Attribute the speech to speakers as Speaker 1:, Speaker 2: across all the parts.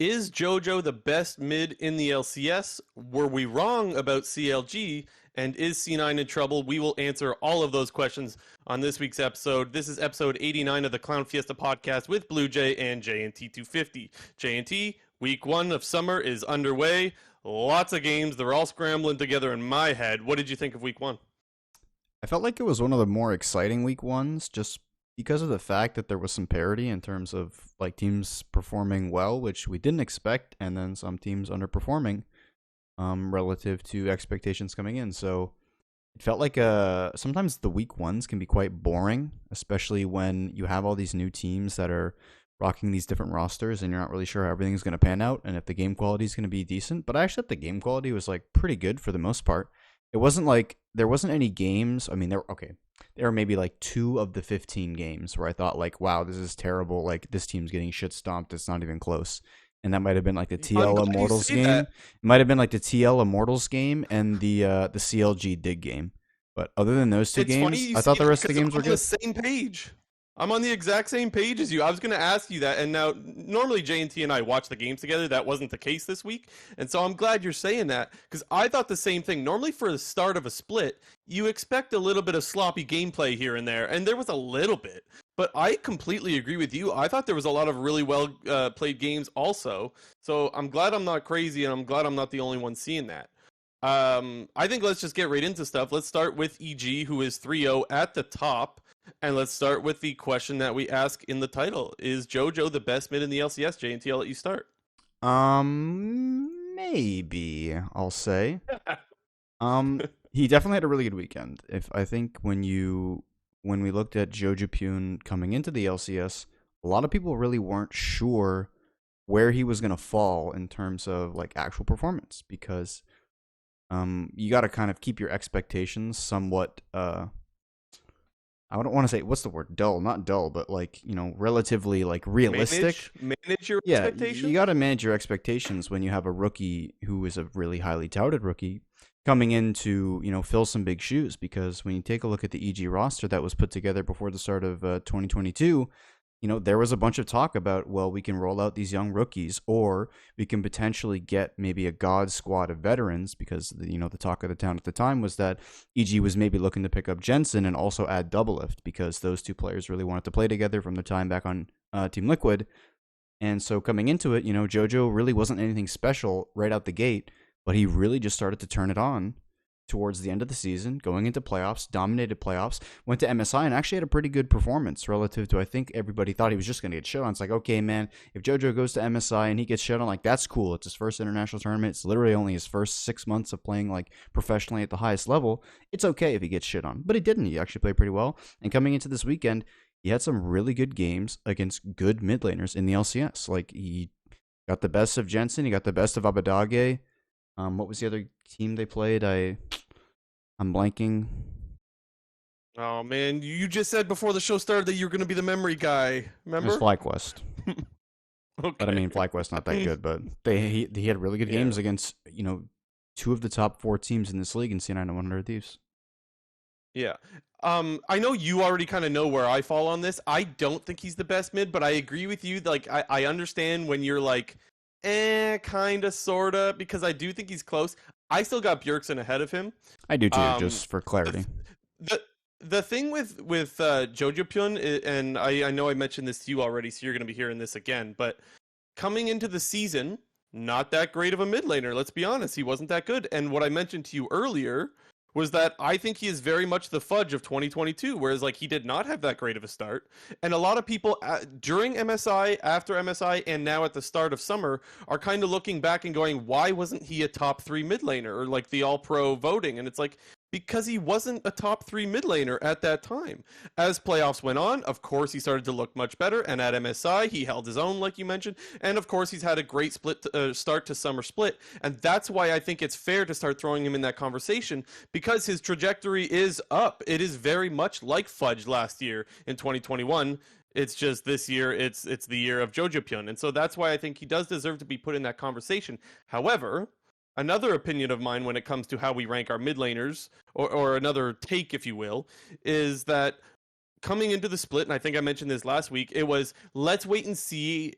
Speaker 1: Is JOJO the best mid in the LCS? Were we wrong about CLG? And is C9 in trouble? We will answer all of those questions on this week's episode. This is episode 89 of the Clown Fiesta podcast with Blue Jay and JNT250. JNT, week one of summer is underway. Lots of games. They're all scrambling together in my head. What did you think of week one?
Speaker 2: I felt like it was one of the more exciting week ones just because of the fact that there was some parity in terms of like teams performing well, which we didn't expect, and then some teams underperforming relative to expectations coming in. So it felt like sometimes the week ones can be quite boring, especially when you have all these new teams that are rocking these different rosters and you're not really sure how everything's going to pan out and if the game quality is going to be decent. But I actually thought the game quality was like pretty good for the most part. It wasn't like there wasn't any games. I mean, there were maybe like 2 of the 15 games where I thought like, wow, this is terrible. Like this team's getting shit stomped. It's not even close. And that might have been like the TL Immortals game. It might have been like the TL Immortals game and the CLG Dig game. But other than those two games, I thought the rest of the games were good.
Speaker 1: On the same page. I'm on the exact same page as you. I was going to ask you that, and now normally J&T and I watch the games together. That wasn't the case this week, and so I'm glad you're saying that because I thought the same thing. Normally for the start of a split, you expect a little bit of sloppy gameplay here and there, and there was a little bit. But I completely agree with you. I thought there was a lot of really well played games also. So I'm glad I'm not crazy, and I'm glad I'm not the only one seeing that. I think let's just get right into stuff. Let's start with EG, who is 3-0 at the top. And let's start with the question that we ask in the title. Is JoJo the best mid in the LCS? JNT, I'll let you start.
Speaker 2: Maybe, I'll say. He definitely had a really good weekend. I think when we looked at JoJo Pune coming into the LCS, a lot of people really weren't sure where he was going to fall in terms of like actual performance because you got to kind of keep your expectations somewhat I don't want to say what's the word dull, not dull, but like, relatively like realistic.
Speaker 1: Manage your expectations.
Speaker 2: You got to manage your expectations when you have a rookie who is a really highly touted rookie coming in to, fill some big shoes because when you take a look at the EG roster that was put together before the start of 2022, there was a bunch of talk about, well, we can roll out these young rookies or we can potentially get maybe a god squad of veterans because, the talk of the town at the time was that EG was maybe looking to pick up Jensen and also add Doublelift because those two players really wanted to play together from their time back on Team Liquid. And so coming into it, JoJo really wasn't anything special right out the gate, but he really just started to turn it on towards the end of the season, going into playoffs, dominated playoffs, went to MSI and actually had a pretty good performance relative to I think everybody thought he was just going to get shut on. It's like, okay, man, if JoJo goes to MSI and he gets shut on, like that's cool. It's his first international tournament. It's literally only his first 6 months of playing like professionally at the highest level. It's okay if he gets shit on, but he didn't. He actually played pretty well. And coming into this weekend, he had some really good games against good mid laners in the LCS. Like he got the best of Jensen. He got the best of Abadage. What was the other team they played? I'm blanking.
Speaker 1: Oh man, you just said before the show started that you were going to be the memory guy. Remember?
Speaker 2: It was FlyQuest.
Speaker 1: Okay.
Speaker 2: But I mean, FlyQuest not that good, but he had really good games against 2 of the top 4 teams in this league in C9 and 100 Thieves.
Speaker 1: Yeah. I know you already kind of know where I fall on this. I don't think he's the best mid, but I agree with you. Like, I understand when you're like, kind of, sort of, because I do think he's close. I still got Bjergsen ahead of him.
Speaker 2: I do too, just for clarity.
Speaker 1: The thing with JoJo Pune, and I know I mentioned this to you already, so you're going to be hearing this again, but coming into the season, not that great of a mid laner. Let's be honest, he wasn't that good. And what I mentioned to you earlier was that I think he is very much the Fudge of 2022, whereas like he did not have that great of a start. And a lot of people during MSI, after MSI, and now at the start of summer are kind of looking back and going, why wasn't he a top 3 mid laner or like the all-pro voting? And it's like, because he wasn't a top 3 mid laner at that time. As playoffs went on, of course, he started to look much better, and at MSI, he held his own, like you mentioned, and of course, he's had a great start to summer split, and that's why I think it's fair to start throwing him in that conversation, because his trajectory is up. It is very much like Fudge last year in 2021. It's just this year, it's the year of JoJo Pune, and so that's why I think he does deserve to be put in that conversation. However, another opinion of mine when it comes to how we rank our mid laners, or another take, if you will, is that coming into the split, and I think I mentioned this last week, it was let's wait and see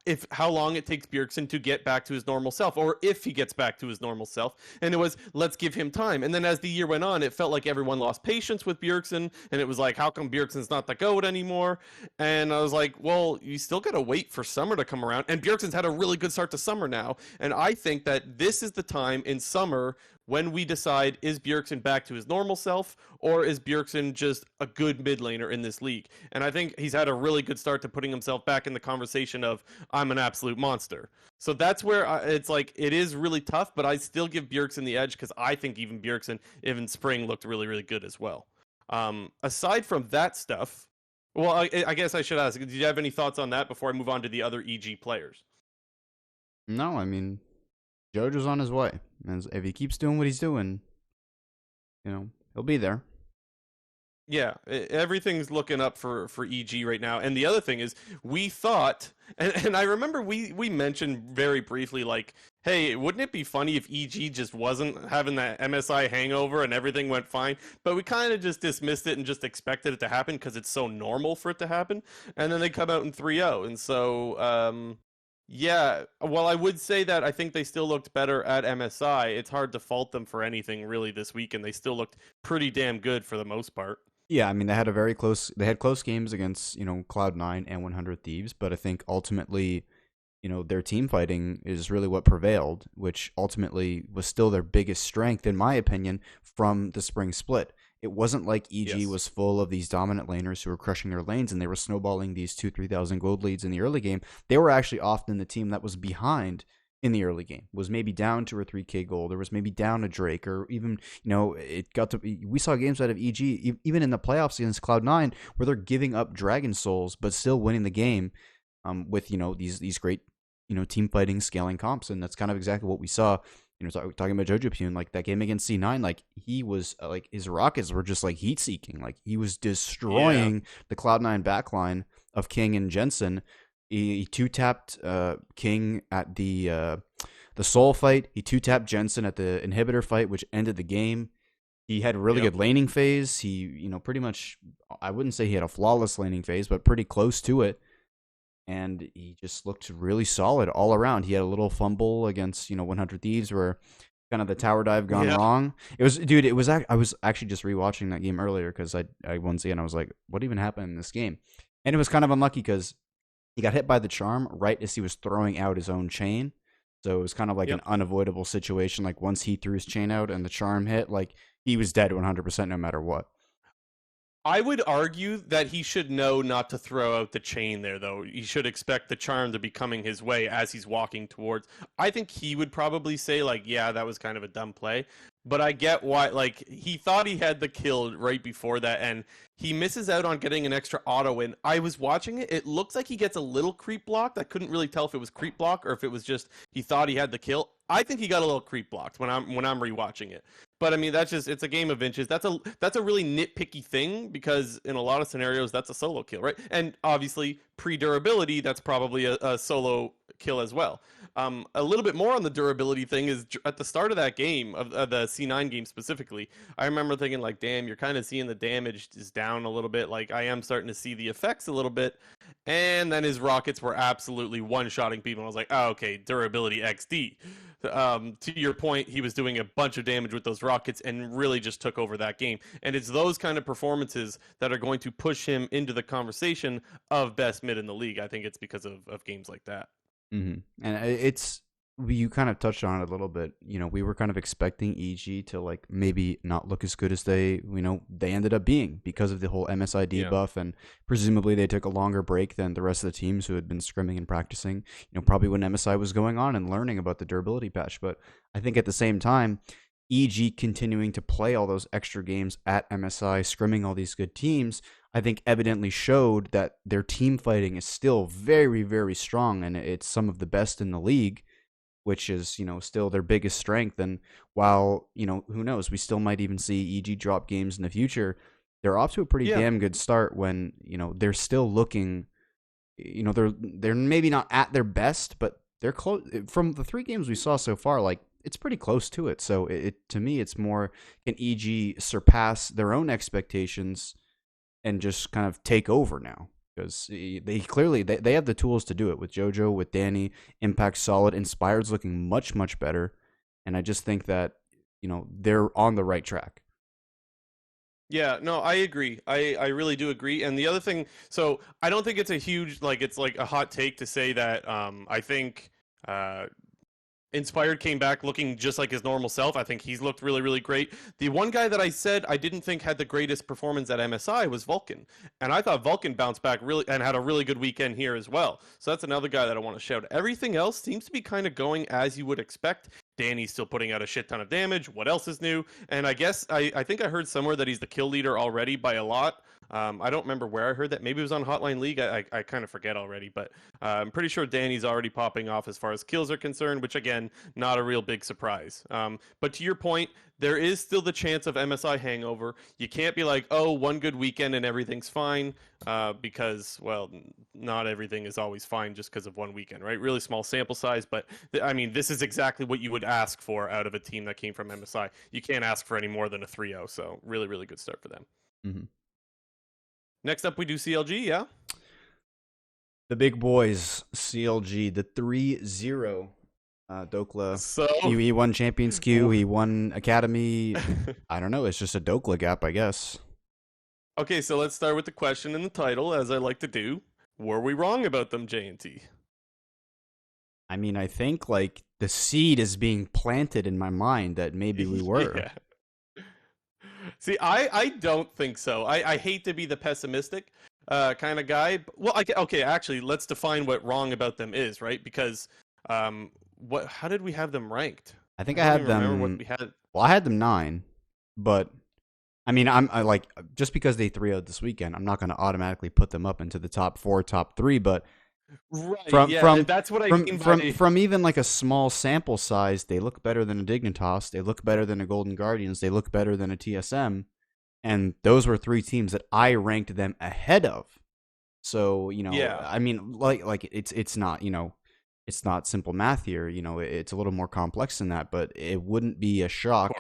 Speaker 1: if how long it takes Bjergsen to get back to his normal self, or if he gets back to his normal self. And it was, let's give him time. And then as the year went on, it felt like everyone lost patience with Bjergsen, and it was like, how come Bjergsen's not the GOAT anymore? And I was like, well, you still got to wait for summer to come around. And Bjergsen's had a really good start to summer now. And I think that this is the time in summer when we decide, is Bjergsen back to his normal self, or is Bjergsen just a good mid laner in this league? And I think he's had a really good start to putting himself back in the conversation of, I'm an absolute monster. So that's where it's like, it is really tough, but I still give Bjergsen the edge because I think even Bjergsen, even spring, looked really, really good as well. Aside from that stuff, well, I guess I should ask, do you have any thoughts on that before I move on to the other EG players?
Speaker 2: No, I mean, JoJo's on his way. And if he keeps doing what he's doing, he'll be there.
Speaker 1: Yeah, everything's looking up for EG right now. And the other thing is, we thought, and I remember we mentioned very briefly, like, hey, wouldn't it be funny if EG just wasn't having that MSI hangover and everything went fine? But we kind of just dismissed it and just expected it to happen because it's so normal for it to happen. And then they come out in 3-0. And so, yeah, well, I would say that I think they still looked better at MSI. It's hard to fault them for anything really this week, and they still looked pretty damn good for the most part.
Speaker 2: Yeah, I mean they had close games against, Cloud9 and 100 Thieves, but I think ultimately, their team fighting is really what prevailed, which ultimately was still their biggest strength in my opinion from the spring split. It wasn't like EG was full of these dominant laners who were crushing their lanes and they were snowballing these 2,000-3,000 gold leads in the early game. They were actually often the team that was behind in the early game, was maybe down 2 or 3K gold, or was maybe down a Drake, or even, it got to be, we saw games out of EG, even in the playoffs against Cloud9, where they're giving up Dragon Souls, but still winning the game with, these great, team fighting, scaling comps. And that's kind of exactly what we saw. Talking about JoJo, like that game against C9, like he was like his rockets were just like heat seeking, like he was destroying the Cloud9 backline of King and Jensen. He two-tapped King at the Soul fight. He two-tapped Jensen at the Inhibitor fight, which ended the game. He had a really good laning phase. He, pretty much, I wouldn't say he had a flawless laning phase, but pretty close to it. And he just looked really solid all around. He had a little fumble against, 100 Thieves where kind of the tower dive gone wrong. I was actually just rewatching that game earlier because I once again, I was like, what even happened in this game? And it was kind of unlucky because he got hit by the charm right as he was throwing out his own chain. So it was kind of like an unavoidable situation. Like once he threw his chain out and the charm hit, like he was dead 100% no matter what.
Speaker 1: I would argue that he should know not to throw out the chain there, though. He should expect the charm to be coming his way as he's walking towards. I think he would probably say, like, yeah, that was kind of a dumb play. But I get why, like, he thought he had the kill right before that, and he misses out on getting an extra auto win. I was watching it. It looks like he gets a little creep blocked. I couldn't really tell if it was creep block or if it was just he thought he had the kill. I think he got a little creep blocked when I'm rewatching it. But I mean, it's a game of inches. That's a really nitpicky thing because in a lot of scenarios, that's a solo kill, right? And obviously, pre-durability, that's probably a solo kill as well. A little bit more on the durability thing is at the start of that game, of the C9 game specifically, I remember thinking like, damn, you're kind of seeing the damage is down a little bit. Like I am starting to see the effects a little bit. And then his rockets were absolutely one-shotting people. And I was like, oh, okay, durability XD. To your point, he was doing a bunch of damage with those rockets and really just took over that game. And it's those kind of performances that are going to push him into the conversation of best mid in the league. I think it's because of games like that.
Speaker 2: Mm-hmm. And you kind of touched on it a little bit. We were kind of expecting EG to like maybe not look as good as they ended up being because of the whole MSI debuff, and presumably they took a longer break than the rest of the teams who had been scrimming and practicing, probably when MSI was going on and learning about the durability patch. But I think at the same time, EG continuing to play all those extra games at MSI, scrimming all these good teams, I think evidently showed that their team fighting is still very, very strong, and it's some of the best in the league, which is, still their biggest strength. And while, who knows, we still might even see EG drop games in the future, they're off to a pretty damn good start when, they're still looking, they're maybe not at their best, but they're close. From the 3 games we saw so far, like, it's pretty close to it. So to me, it's more, can EG surpass their own expectations and just kind of take over now? because they clearly they have the tools to do it with JoJo, with Danny. Impact solid, Inspired's looking much better, and I just think that they're on the right track.
Speaker 1: Yeah, no, I agree. I really do agree. And the other thing, so I don't think it's a huge like it's like a hot take to say that I think uh Inspired came back looking just like his normal self. I think he's looked really, really great. The one guy that I said I didn't think had the greatest performance at MSI was Vulcan. And I thought Vulcan bounced back really and had a really good weekend here as well. So that's another guy that I want to shout. Everything else seems to be kind of going as you would expect. Danny's still putting out a shit ton of damage. What else is new? And I guess I think I heard somewhere that he's the kill leader already by a lot. I don't remember where I heard that. Maybe it was on Hotline League. I kind of forget already, but I'm pretty sure Danny's already popping off as far as kills are concerned, which again, not a real big surprise. But to your point, there is still the chance of MSI hangover. You can't be like, oh, one good weekend and everything's fine, because, well, not everything is always fine just because of one weekend, right? Really small sample size, but I mean, this is exactly what you would ask for out of a team that came from MSI. You can't ask for any more than a 3-0, so really, really good start for them.
Speaker 2: Mm-hmm.
Speaker 1: Next up, we do CLG, yeah?
Speaker 2: The big boys, CLG, the 3-0. Dokla.
Speaker 1: So
Speaker 2: he won Champions Q. He won Academy. I don't know. It's just a Dokla gap, I guess.
Speaker 1: Okay, so let's start with the question in the title, as I like to do. Were we wrong about them, J&T?
Speaker 2: I mean, I think like the seed is being planted in my mind that maybe we were.
Speaker 1: Yeah. See, I don't think so. I hate to be the pessimistic kind of guy. Well, okay, actually, let's define what wrong about them is, right? Because how did we have them ranked?
Speaker 2: I think I had them.
Speaker 1: What we had.
Speaker 2: Well, I had them 9, but I mean, I like just because they 3-0'd this weekend, I'm not going to automatically put them up into the top 4, top 3. But
Speaker 1: right, that's what I mean
Speaker 2: from even like a small sample size, they look better than a Dignitas. They look better than a Golden Guardians. They look better than a TSM, and those were 3 teams that I ranked them ahead of. So I mean, like it's not it's not simple math here. It's a little more complex than that, but it wouldn't be a shock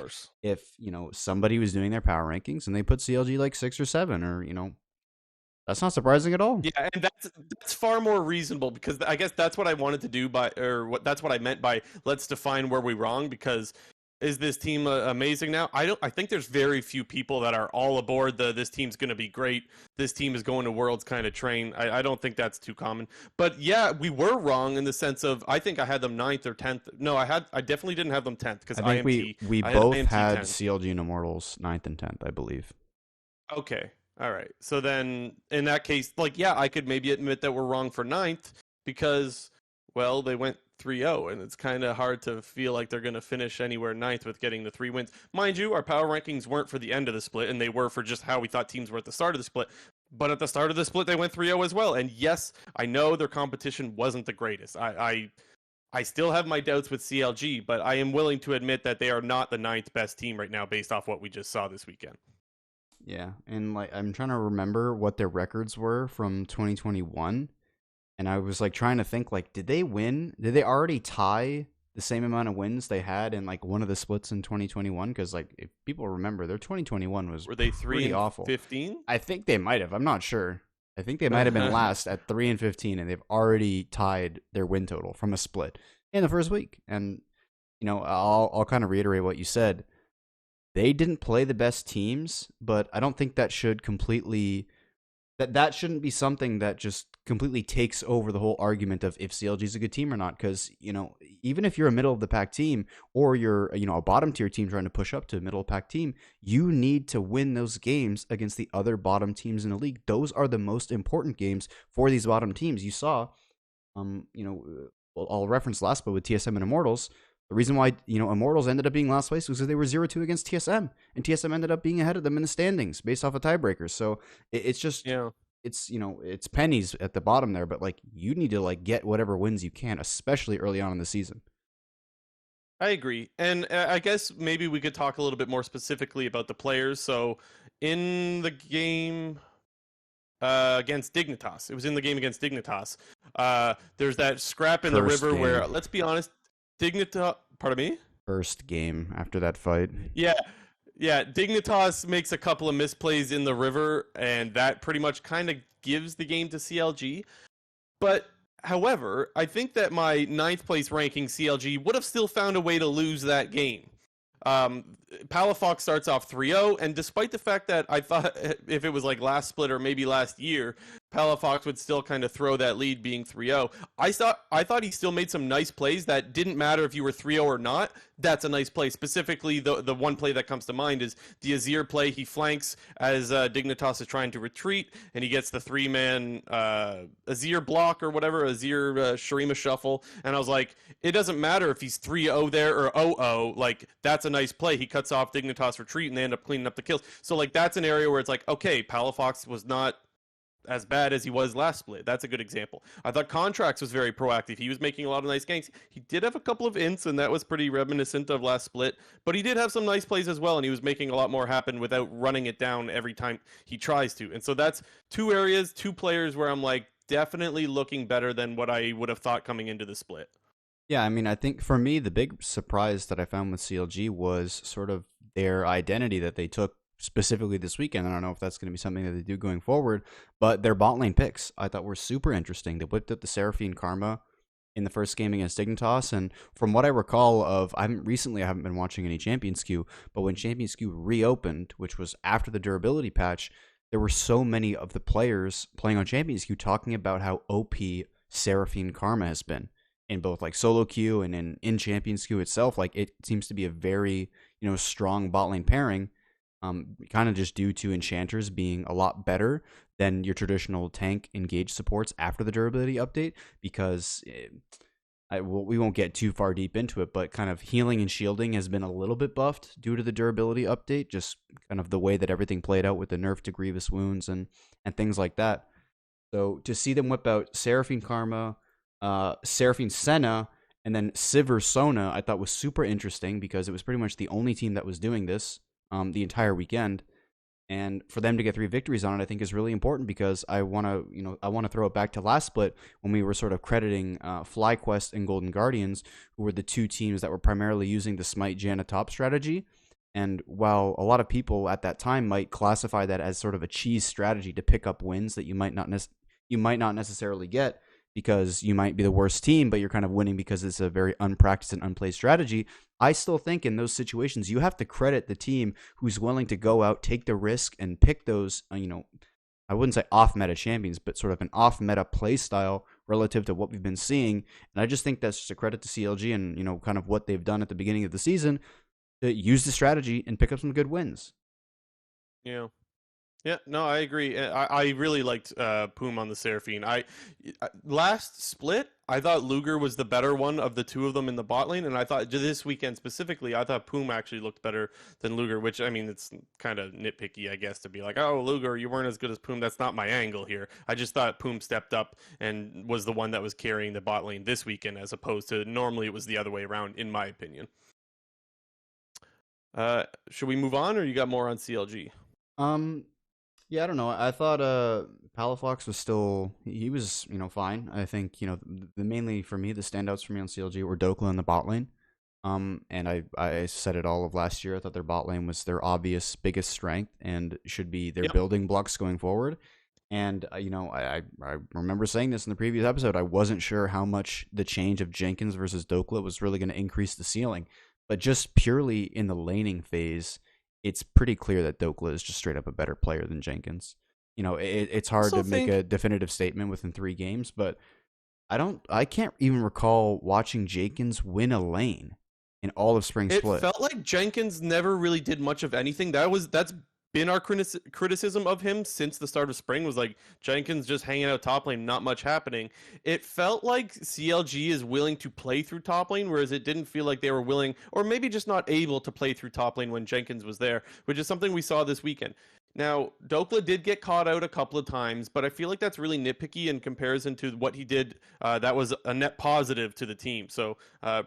Speaker 2: if, somebody was doing their power rankings and they put CLG like 6 or 7 or, that's not surprising at all.
Speaker 1: Yeah, and that's far more reasonable because I guess that's what I wanted to do that's what I meant by let's define where we're wrong because is this team amazing now? I think there's very few people that are all aboard this team's going to be great. This team is going to Worlds kind of train. I don't think that's too common. But yeah, we were wrong in the sense of I think I had them 9th or 10th. No, I definitely didn't have them 10th because
Speaker 2: I think we both had CLG and Immortals 9th and 10th, I believe.
Speaker 1: Okay. All right. So then in that case, like, yeah, I could maybe admit that we're wrong for 9th because, well, they went 3-0, and it's kind of hard to feel like they're going to finish anywhere 9th with getting the 3 wins. Mind you, our power rankings weren't for the end of the split, and they were for just how we thought teams were at the start of the split. But at the start of the split, they went 3-0 as well. And yes, I know their competition wasn't the greatest. I still have my doubts with CLG, but I am willing to admit that they are not the 9th best team right now based off what we just saw this weekend.
Speaker 2: Yeah, and like I'm trying to remember what their records were from 2021. And I was like trying to think, like, did they win? Did they already tie the same amount of wins they had in like one of the splits in 2021? Because like, if people remember, their 2021 was
Speaker 1: were they 3
Speaker 2: awful.
Speaker 1: 15?
Speaker 2: I think they might have. I'm not sure. I think they might have been last at 3-15, and they've already tied their win total from a split in the first week. And I'll kind of reiterate what you said. They didn't play the best teams, but I don't think that should completely. That shouldn't be something that just completely takes over the whole argument of if CLG is a good team or not. Because even if you're a middle of the pack team or you're a bottom tier team trying to push up to a middle of the pack team, you need to win those games against the other bottom teams in the league. Those are the most important games for these bottom teams. You saw, I'll reference last, but with TSM and Immortals. The reason why, Immortals ended up being last place was because they were 0-2 against TSM, and TSM ended up being ahead of them in the standings based off of tiebreakers. So it's just, it's pennies at the bottom there, but like you need to like get whatever wins you can, especially early on in the season.
Speaker 1: I agree. And I guess maybe we could talk a little bit more specifically about the players. So in the game against Dignitas, it was in the game against Dignitas. There's that scrap in the river where, let's be honest, Dignitas, pardon me?
Speaker 2: First game after that fight.
Speaker 1: Yeah. Yeah, Dignitas makes a couple of misplays in the river, and that pretty much kind of gives the game to CLG. But however, I think that my ninth place ranking CLG would have still found a way to lose that game. Palafox starts off 3-0, and despite the fact that I thought if it was like last split or maybe last year, Palafox would still kind of throw that lead being 3-0. I thought he still made some nice plays that didn't matter if you were 3-0 or not. That's a nice play. Specifically, the one play that comes to mind is the Azir play. He flanks as Dignitas is trying to retreat, and he gets the 3-man Azir block or whatever, Azir Shurima shuffle. And I was like, it doesn't matter if he's 3-0 there or 0-0. Like, that's a nice play. He cuts off Dignitas retreat, and they end up cleaning up the kills. So, like, that's an area where it's like, okay, Palafox was not as bad as he was last split. That's a good example. I thought Contracts was very proactive. He was making a lot of nice ganks. He did have a couple of ints, and that was pretty reminiscent of last split, but he did have some nice plays as well, and he was making a lot more happen without running it down every time he tries to. And so that's two areas, two players where I'm like, definitely looking better than what I would have thought coming into the split.
Speaker 2: Yeah, I mean, I think for me, the big surprise that I found with CLG was sort of their identity that they took specifically this weekend. I don't know if that's going to be something that they do going forward, but their bot lane picks I thought were super interesting. They whipped up the Seraphine Karma in the first game against Dignitas, and from what I recall of, I haven't been watching any Champions Queue, but when Champions Queue reopened, which was after the durability patch, there were so many of the players playing on Champions Queue talking about how OP Seraphine Karma has been in both like solo queue and in Champions Queue itself. Like, it seems to be a very, strong bot lane pairing. Kind of just due to enchanters being a lot better than your traditional tank engage supports after the durability update, because we won't get too far deep into it, but kind of healing and shielding has been a little bit buffed due to the durability update, just kind of the way that everything played out with the nerf to grievous wounds and things like that. So to see them whip out Seraphine Karma, Seraphine Senna, and then Sivir Sona, I thought was super interesting, because it was pretty much the only team that was doing this the entire weekend, and for them to get 3 victories on it, I think is really important, because I want to throw it back to last split when we were sort of crediting FlyQuest and Golden Guardians, who were the two teams that were primarily using the Smite Janna top strategy. And while a lot of people at that time might classify that as sort of a cheese strategy to pick up wins that you might not necessarily get, because you might be the worst team, but you're kind of winning because it's a very unpracticed and unplayed strategy, I still think in those situations, you have to credit the team who's willing to go out, take the risk, and pick those, I wouldn't say off-meta champions, but sort of an off-meta play style relative to what we've been seeing. And I just think that's just a credit to CLG and, kind of what they've done at the beginning of the season to use the strategy and pick up some good wins.
Speaker 1: Yeah. Yeah, no, I agree. I really liked Poom on the Seraphine. Last split, I thought Luger was the better one of the two of them in the bot lane, and I thought this weekend specifically, I thought Poom actually looked better than Luger, which, I mean, it's kind of nitpicky, I guess, to be like, oh, Luger, you weren't as good as Poom. That's not my angle here. I just thought Poom stepped up and was the one that was carrying the bot lane this weekend, as opposed to normally it was the other way around, in my opinion. Should we move on, or you got more on CLG?
Speaker 2: Yeah, I don't know. I thought Palafox was still, he was, fine. I think, the mainly for me, the standouts for me on CLG were Dokla in the bot lane. And I said it all of last year. I thought their bot lane was their obvious biggest strength and should be their building blocks going forward. And, I remember saying this in the previous episode. I wasn't sure how much the change of Jenkins versus Dokla was really going to increase the ceiling. But just purely in the laning phase, it's pretty clear that Dokla is just straight up a better player than Jenkins. It's hard to make a definitive statement within 3 games, but I can't even recall watching Jenkins win a lane in all of Spring Split.
Speaker 1: It felt like Jenkins never really did much of anything. That's been our criticism of him since the start of spring, was like Jenkins just hanging out top lane, not much happening. It felt like CLG is willing to play through top lane, whereas it didn't feel like they were willing, or maybe just not able to play through top lane when Jenkins was there, which is something we saw this weekend. Now, Dokla did get caught out a couple of times, but I feel like that's really nitpicky in comparison to what he did. That was a net positive to the team. So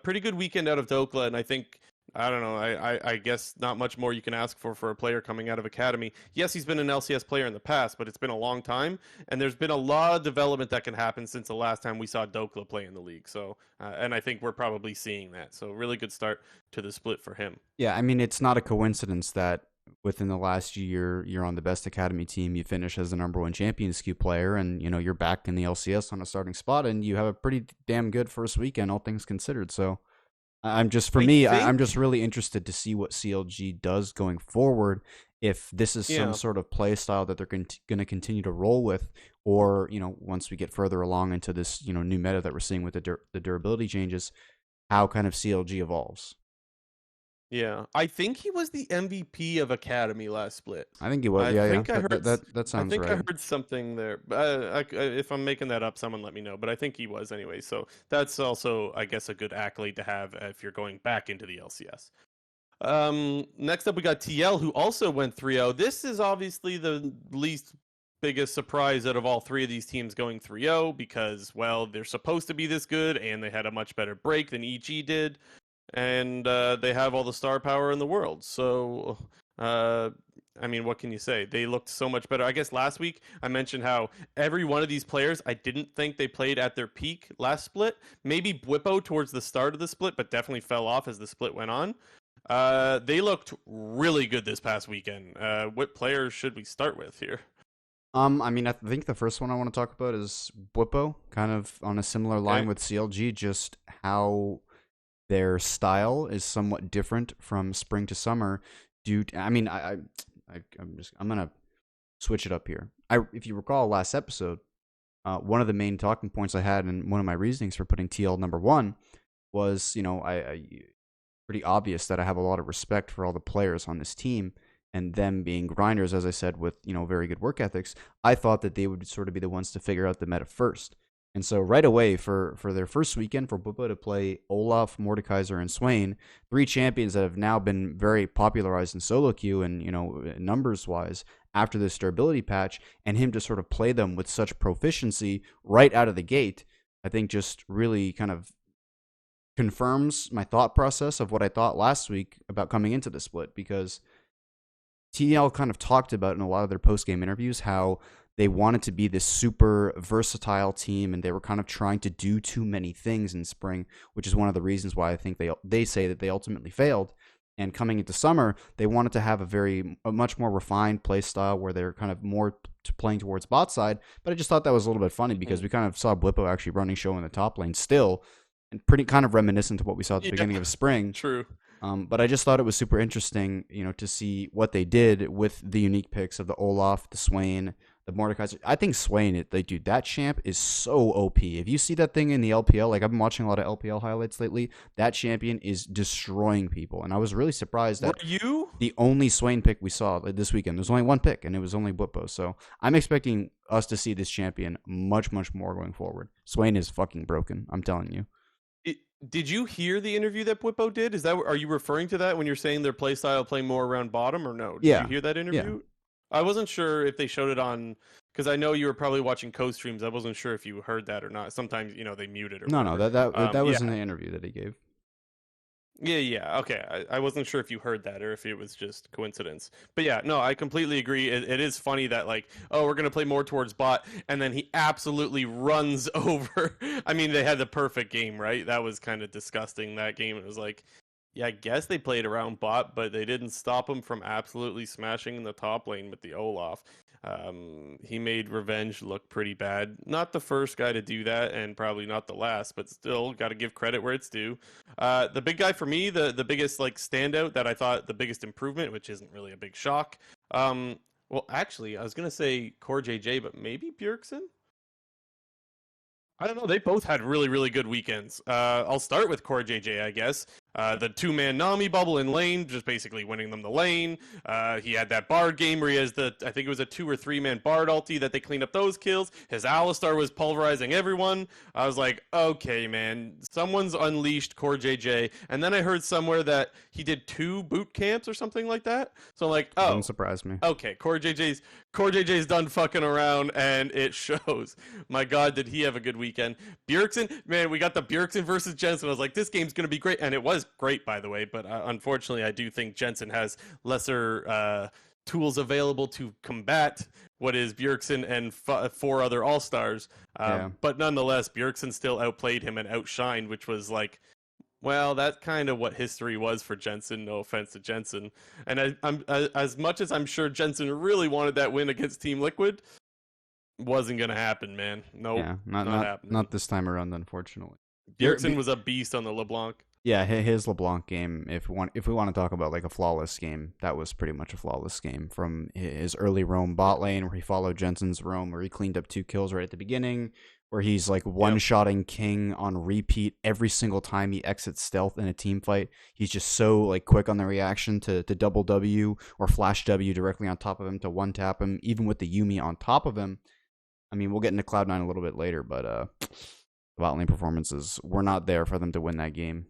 Speaker 1: pretty good weekend out of Dokla, and I think I don't know. I guess not much more you can ask for a player coming out of academy. Yes, he's been an LCS player in the past, but it's been a long time, and there's been a lot of development that can happen since the last time we saw Dokla play in the league. So, and I think we're probably seeing that. So, really good start to the split for him.
Speaker 2: Yeah, I mean, it's not a coincidence that within the last year, you're on the best academy team. You finish as the number one Champions Queue player, and you're back in the LCS on a starting spot, and you have a pretty damn good first weekend, all things considered. So, I'm just for
Speaker 1: I
Speaker 2: me, I'm
Speaker 1: think,
Speaker 2: just really interested to see what CLG does going forward. If this is some
Speaker 1: yeah.
Speaker 2: sort of play style that they're going to continue to roll with, or once we get further along into this new meta that we're seeing with the durability changes, how kind of CLG evolves.
Speaker 1: Yeah, I think he was the MVP of Academy last split.
Speaker 2: I think he was.
Speaker 1: I
Speaker 2: Yeah, yeah.
Speaker 1: think I heard.
Speaker 2: That
Speaker 1: I
Speaker 2: sounds
Speaker 1: think I
Speaker 2: right.
Speaker 1: heard something there. If I'm making that up, someone let me know. But I think he was anyway. So that's also, I guess, a good accolade to have if you're going back into the LCS. Next up, we got TL, who also went 3-0. This is obviously the least biggest surprise out of all three of these teams going 3-0 because, well, they're supposed to be this good, and they had a much better break than EG did, and they have all the star power in the world. So, I mean, what can you say? They looked so much better. I guess last week I mentioned how every one of these players, I didn't think they played at their peak last split. Maybe Bwipo towards the start of the split, but definitely fell off as the split went on. They looked really good this past weekend. What players should we start with here?
Speaker 2: I mean, I think the first one I want to talk about is Bwipo, kind of on a similar line
Speaker 1: Okay.
Speaker 2: with CLG, just how their style is somewhat different from spring to summer. I mean, I'm gonna switch it up here. If you recall last episode, one of the main talking points I had and one of my reasonings for putting TL number one was, I pretty obvious that I have a lot of respect for all the players on this team and them being grinders, as I said, with very good work ethics. I thought that they would sort of be the ones to figure out the meta first. And so right away for their first weekend for Bwipo to play Olaf, Mordekaiser, and Swain, three champions that have now been very popularized in solo queue and numbers wise after this durability patch, and him to sort of play them with such proficiency right out of the gate, I think just really kind of confirms my thought process of what I thought last week about coming into the split, because TL kind of talked about in a lot of their post-game interviews how they wanted to be this super versatile team, and they were kind of trying to do too many things in spring, which is one of the reasons why I think they say that they ultimately failed. And coming into summer, they wanted to have a much more refined play style where they're kind of more playing towards bot side. But I just thought that was a little bit funny because we kind of saw Bwipo actually running show in the top lane still, and pretty kind of reminiscent to what we saw at the beginning of spring.
Speaker 1: True.
Speaker 2: But I just thought it was super interesting, to see what they did with the unique picks of the Olaf, the Swain, the Mordekaiser. I think Swain, dude, that champ is so OP. If you see that thing in the LPL, like I've been watching a lot of LPL highlights lately, that champion is destroying people. And I was really surprised that the only Swain pick we saw this weekend, there's only one pick, and it was only Bwipo. So I'm expecting us to see this champion much, much more going forward. Swain is fucking broken, I'm telling you.
Speaker 1: Did you hear the interview that Bwipo did? Are you referring to that when you're saying their play style playing more around bottom, or no? Did
Speaker 2: Yeah.
Speaker 1: you hear that interview?
Speaker 2: Yeah.
Speaker 1: I wasn't sure if they showed it on, because I know you were probably watching co-streams. I wasn't sure if you heard that or not. Sometimes they mute it or
Speaker 2: No,
Speaker 1: whatever.
Speaker 2: that was
Speaker 1: Yeah.
Speaker 2: in the interview that he gave.
Speaker 1: Yeah. Okay. I wasn't sure if you heard that or if it was just coincidence. But yeah, no, I completely agree. It is funny that we're gonna play more towards bot, and then he absolutely runs over. I mean, they had the perfect game, right? That was kind of disgusting. That game. It was like, yeah, I guess they played around bot, but they didn't stop him from absolutely smashing in the top lane with the Olaf. He made Revenge look pretty bad. Not the first guy to do that, and probably not the last, but still, got to give credit where it's due. The big guy for me, the biggest standout that I thought the biggest improvement, which isn't really a big shock. Well, actually, I was gonna say Core JJ, but maybe Bjergsen. I don't know. They both had really, really good weekends. I'll start with Core JJ, I guess. The two-man Nami bubble in lane, just basically winning them the lane. He had that Bard game where he has I think it was a 2 or 3-man Bard ulti that they cleaned up those kills. His Alistar was pulverizing everyone. I was like, okay, man, someone's unleashed Core JJ. And then I heard somewhere that he did 2 boot camps or something like that. So I'm like, oh,
Speaker 2: Doesn't surprise me.
Speaker 1: Okay, Core JJ's done fucking around, and it shows. My God, did he have a good weekend? Bjergsen, man, we got the Bjergsen versus Jensen. I was like, this game's gonna be great, and it was That's great, by the way, but unfortunately, I do think Jensen has lesser tools available to combat what is Bjergsen and 4 other All-Stars.
Speaker 2: Yeah.
Speaker 1: But nonetheless, Bjergsen still outplayed him and outshined, which was like, well, that's kind of what history was for Jensen. No offense to Jensen. And I'm as much as I'm sure Jensen really wanted that win against Team Liquid, wasn't gonna happen, man. Nope,
Speaker 2: Yeah,
Speaker 1: not happening.
Speaker 2: not this time around, unfortunately.
Speaker 1: Bjergsen was a beast on the LeBlanc.
Speaker 2: Yeah, his LeBlanc game. If we want to talk about like a flawless game, that was pretty much a flawless game from his early roam bot lane where he followed Jensen's roam, where he cleaned up 2 kills right at the beginning, where he's like one-shotting King on repeat every single time he exits stealth in a team fight. He's just so like quick on the reaction to double W or flash W directly on top of him to one tap him, even with the Yuumi on top of him. I mean, we'll get into Cloud9 a little bit later, but the bot lane performances were not there for them to win that game.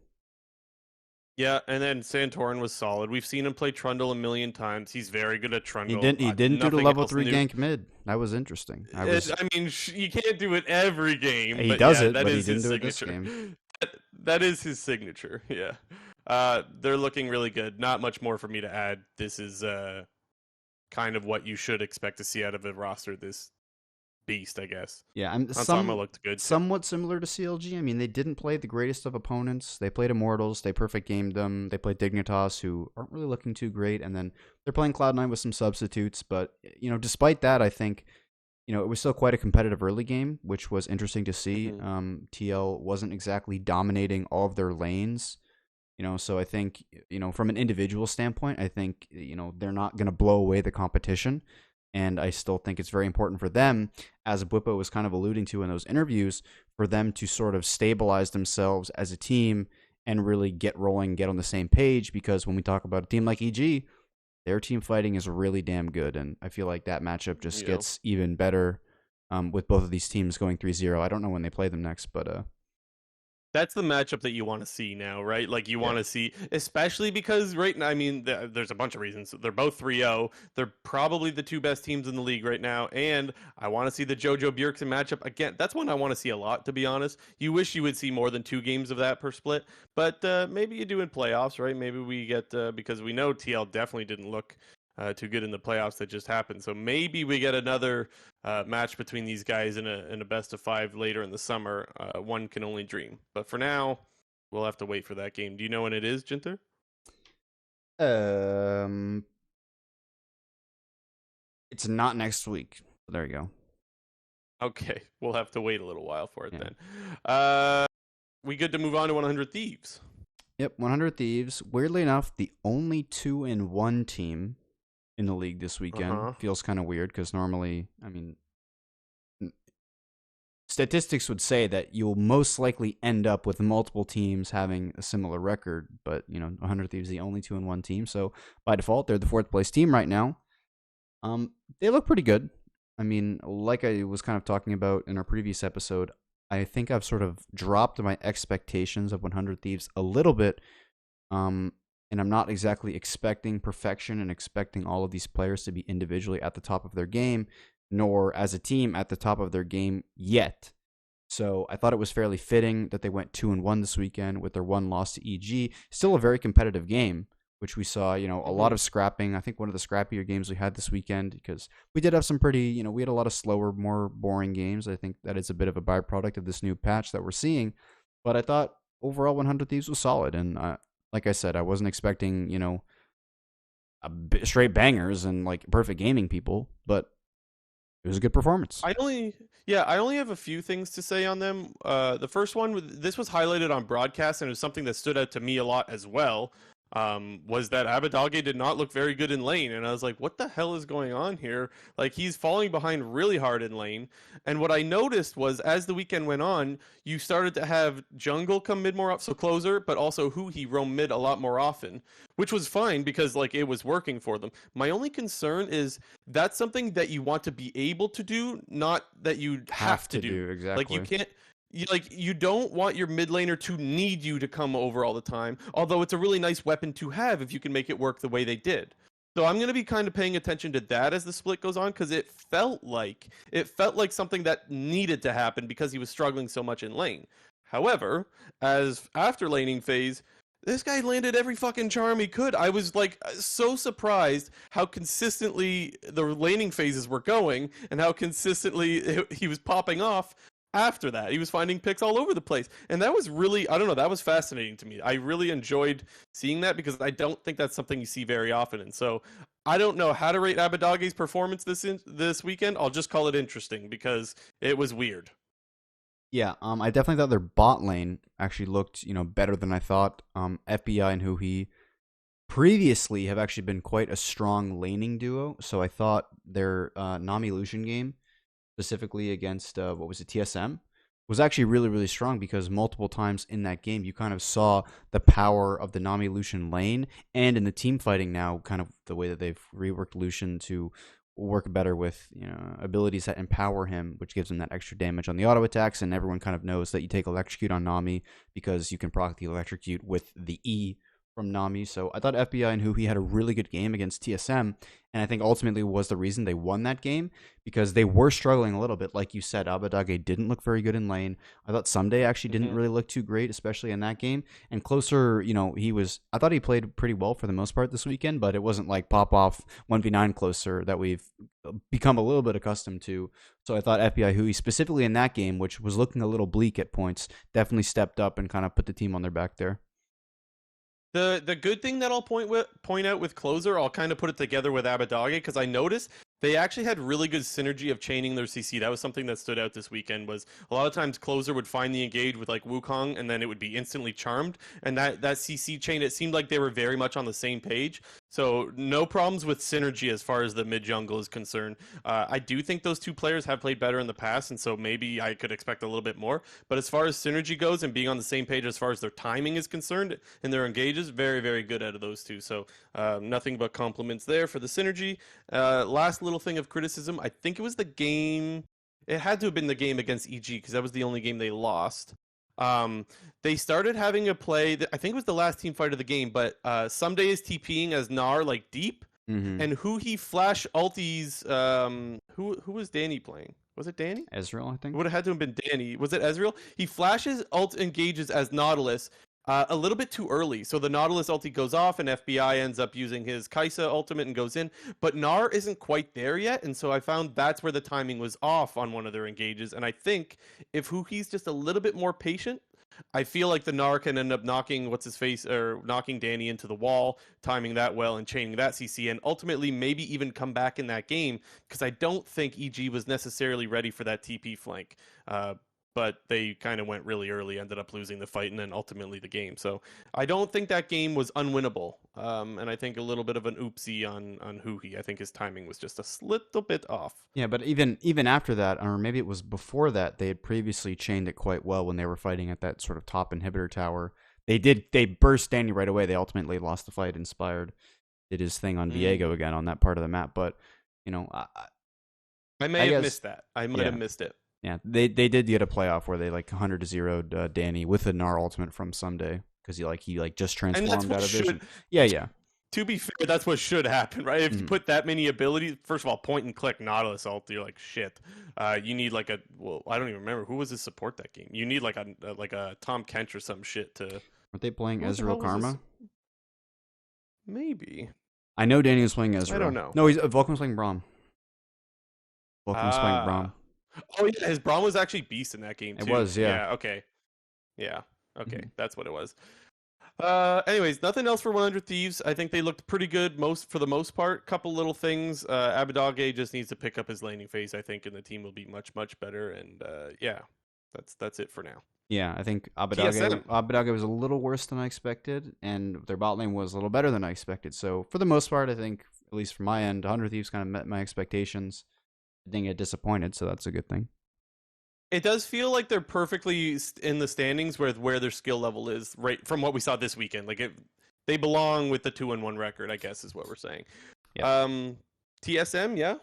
Speaker 1: Yeah, and then Santorin was solid. We've seen him play Trundle a million times. He's very good at Trundle.
Speaker 2: He didn't do the level 3 gank mid. That was interesting.
Speaker 1: I mean, you can't do it every game.
Speaker 2: He
Speaker 1: but
Speaker 2: does
Speaker 1: yeah,
Speaker 2: it,
Speaker 1: that
Speaker 2: but
Speaker 1: is
Speaker 2: he didn't
Speaker 1: his
Speaker 2: do it
Speaker 1: signature.
Speaker 2: this game.
Speaker 1: That is his signature. Yeah, they're looking really good. Not much more for me to add. This is kind of what you should expect to see out of a roster this beast, I guess.
Speaker 2: Yeah,
Speaker 1: Sama looked good.
Speaker 2: Somewhat similar to CLG. I mean, they didn't play the greatest of opponents. They played Immortals. They perfect gamed them. They played Dignitas, who aren't really looking too great. And then they're playing Cloud9 with some substitutes. But, despite that, I think, it was still quite a competitive early game, which was interesting to see.
Speaker 1: Mm-hmm.
Speaker 2: TL wasn't exactly dominating all of their lanes. So I think, from an individual standpoint, I think, they're not going to blow away the competition. And I still think it's very important for them, as Bwipo was kind of alluding to in those interviews, for them to sort of stabilize themselves as a team and really get rolling, get on the same page. Because when we talk about a team like EG, their team fighting is really damn good. And I feel like that matchup just gets even better with both of these teams going 3-0. I don't know when they play them next, but...
Speaker 1: That's the matchup that you want to see now, right? Like, you want to see, especially because right now, I mean, there's a bunch of reasons. They're both 3-0. They're probably the 2 best teams in the league right now. And I want to see the JoJo Bjergsen matchup again. That's one I want to see a lot, to be honest. You wish you would see more than 2 games of that per split. But maybe you do in playoffs, right? Maybe we get, because we know TL definitely didn't look too good in the playoffs that just happened. So maybe we get another match between these guys in a best of 5 later in the summer. One can only dream. But for now, we'll have to wait for that game. Do you know when it is, Jinter?
Speaker 2: It's not next week. There you go.
Speaker 1: Okay, we'll have to wait a little while for it then. We good to move on to 100 Thieves?
Speaker 2: Yep, 100 Thieves. Weirdly enough, the only 2-1 team in the league this weekend. Feels kind of weird because normally, I mean, statistics would say that you'll most likely end up with multiple teams having a similar record, but 100 Thieves is the only 2-1 team, so by default they're the 4th place team right now. They look pretty good. I mean, like I was kind of talking about in our previous episode, I think I've sort of dropped my expectations of 100 Thieves a little bit. And I'm not exactly expecting perfection and expecting all of these players to be individually at the top of their game, nor as a team at the top of their game yet. So I thought it was fairly fitting that they went 2-1 this weekend with their 1 loss to EG. Still a very competitive game, which we saw, a lot of scrapping. I think one of the scrappier games we had this weekend, because we did have some pretty, we had a lot of slower, more boring games. I think that is a bit of a byproduct of this new patch that we're seeing. But I thought overall 100 Thieves was solid, and like I said, I wasn't expecting, straight bangers and like perfect gaming people, but it was a good performance.
Speaker 1: I only have a few things to say on them. The first one, this was highlighted on broadcast, and it was something that stood out to me a lot as well. Was that Abadage did not look very good in lane, and I was like, what the hell is going on here? Like, he's falling behind really hard in lane, and what I noticed was as the weekend went on, you started to have jungle come mid more up, so closer, but also he roam mid a lot more often, which was fine because like it was working for them. My only concern is that's something that you want to be able to do, not that you have to do.
Speaker 2: Exactly.
Speaker 1: Like, you can't. You don't want your mid laner to need you to come over all the time, although it's a really nice weapon to have if you can make it work the way they did. So I'm going to be kind of paying attention to that as the split goes on, because it felt like something that needed to happen because he was struggling so much in lane. However, as after laning phase, This guy landed every fucking charm he could. I was like so surprised how consistently the laning phases were going and how consistently he was popping off after that. He was finding picks all over the place. And that was really, I don't know, that was fascinating to me. I really enjoyed seeing that because I don't think that's something you see very often. And so I don't know how to rate Abidage's performance this weekend. I'll just call it interesting because it was weird.
Speaker 2: Yeah, I definitely thought their bot lane actually looked, better than I thought. FBI and Huhi previously have actually been quite a strong laning duo, so I thought their Nami Lucian game, specifically against what was it, TSM, was actually really, really strong because multiple times in that game you kind of saw the power of the Nami Lucian lane, and in the team fighting now, kind of the way that they've reworked Lucian to work better with abilities that empower him, which gives him that extra damage on the auto attacks. And everyone kind of knows that you take electrocute on Nami because you can proc the electrocute with the E from Nami. So I thought FBI and Huhi had a really good game against TSM, and I think ultimately was the reason they won that game because they were struggling a little bit. Like you said, Abadage didn't look very good in lane. I thought Someday actually didn't really look too great, especially in that game. And Closer, I thought he played pretty well for the most part this weekend, but it wasn't like pop off 1v9 Closer that we've become a little bit accustomed to. So I thought FBI Huhi, specifically in that game, which was looking a little bleak at points, definitely stepped up and kind of put the team on their back there.
Speaker 1: The good thing that I'll point out with Closer, I'll kind of put it together with Abadage because I noticed they actually had really good synergy of chaining their CC. That was something that stood out this weekend. Was a lot of times Closer would find the engage with like Wukong, and then it would be instantly charmed. And that CC chain, it seemed like they were very much on the same page. So no problems with synergy as far as the mid jungle is concerned. I do think those two players have played better in the past, and so maybe I could expect a little bit more. But as far as synergy goes and being on the same page as far as their timing is concerned in their engages, very, very good out of those two. So nothing but compliments there for the synergy. Last little thing of criticism, I think it was the game. It had to have been the game against EG because that was the only game they lost. They started having a play that I think was the last team fight of the game, but Someday is TPing as Gnar like deep, and Huhi flash ulties. Who was Danny playing? Was it Danny?
Speaker 2: Ezreal, I think.
Speaker 1: It would have had to have been Danny. Was it Ezreal? He flashes ult engages as Nautilus. A little bit too early. So the Nautilus ulti goes off and FBI ends up using his Kaisa ultimate and goes in. But Gnar isn't quite there yet. And so I found that's where the timing was off on one of their engages. And I think if Huki's just a little bit more patient, I feel like the Gnar can end up knocking knocking Danny into the wall, timing that well and chaining that CC, and ultimately maybe even come back in that game because I don't think EG was necessarily ready for that TP flank. But they kind of went really early, ended up losing the fight, and then ultimately the game. So I don't think that game was unwinnable. And I think a little bit of an oopsie on Huhi. I think his timing was just a little bit off.
Speaker 2: Yeah, but even after that, or maybe it was before that, they had previously chained it quite well when they were fighting at that sort of top inhibitor tower. They burst Danny right away. They ultimately lost the fight. Inspired did his thing on Viego again on that part of the map. But,
Speaker 1: I may have missed that. I might have missed it.
Speaker 2: Yeah, they did get a playoff where they 100-0'd Danny with a Gnar ultimate from Someday because he just transformed out of vision. Yeah.
Speaker 1: To be fair, that's what should happen, right? If you put that many abilities, first of all, point and click Nautilus ult, you're like shit. You need I don't even remember who was his support that game. You need a Tom Kench or some shit to.
Speaker 2: Aren't they playing Ezreal Karma?
Speaker 1: Maybe.
Speaker 2: I know Danny was playing Ezreal.
Speaker 1: I don't know.
Speaker 2: No, Vulcan was playing Braum. Vulcan was playing Braum.
Speaker 1: Oh yeah, his Braum was actually beast in that game too.
Speaker 2: It was, yeah.
Speaker 1: Yeah, okay. Yeah, okay, that's what it was. Anyways, nothing else for 100 Thieves. I think they looked pretty good for the most part. Couple little things. Abadage just needs to pick up his laning phase, I think, and the team will be much, much better. And yeah, that's it for now.
Speaker 2: Yeah, I think Abadage was a little worse than I expected, and their bot lane was a little better than I expected. So for the most part, I think, at least from my end, 100 Thieves kind of met my expectations. I didn't get disappointed, so that's a good thing.
Speaker 1: It does feel like they're perfectly in the standings where their skill level is, right from what we saw this weekend. They belong with the 2-1 record, I guess is what we're saying. Yep. TSM, yeah?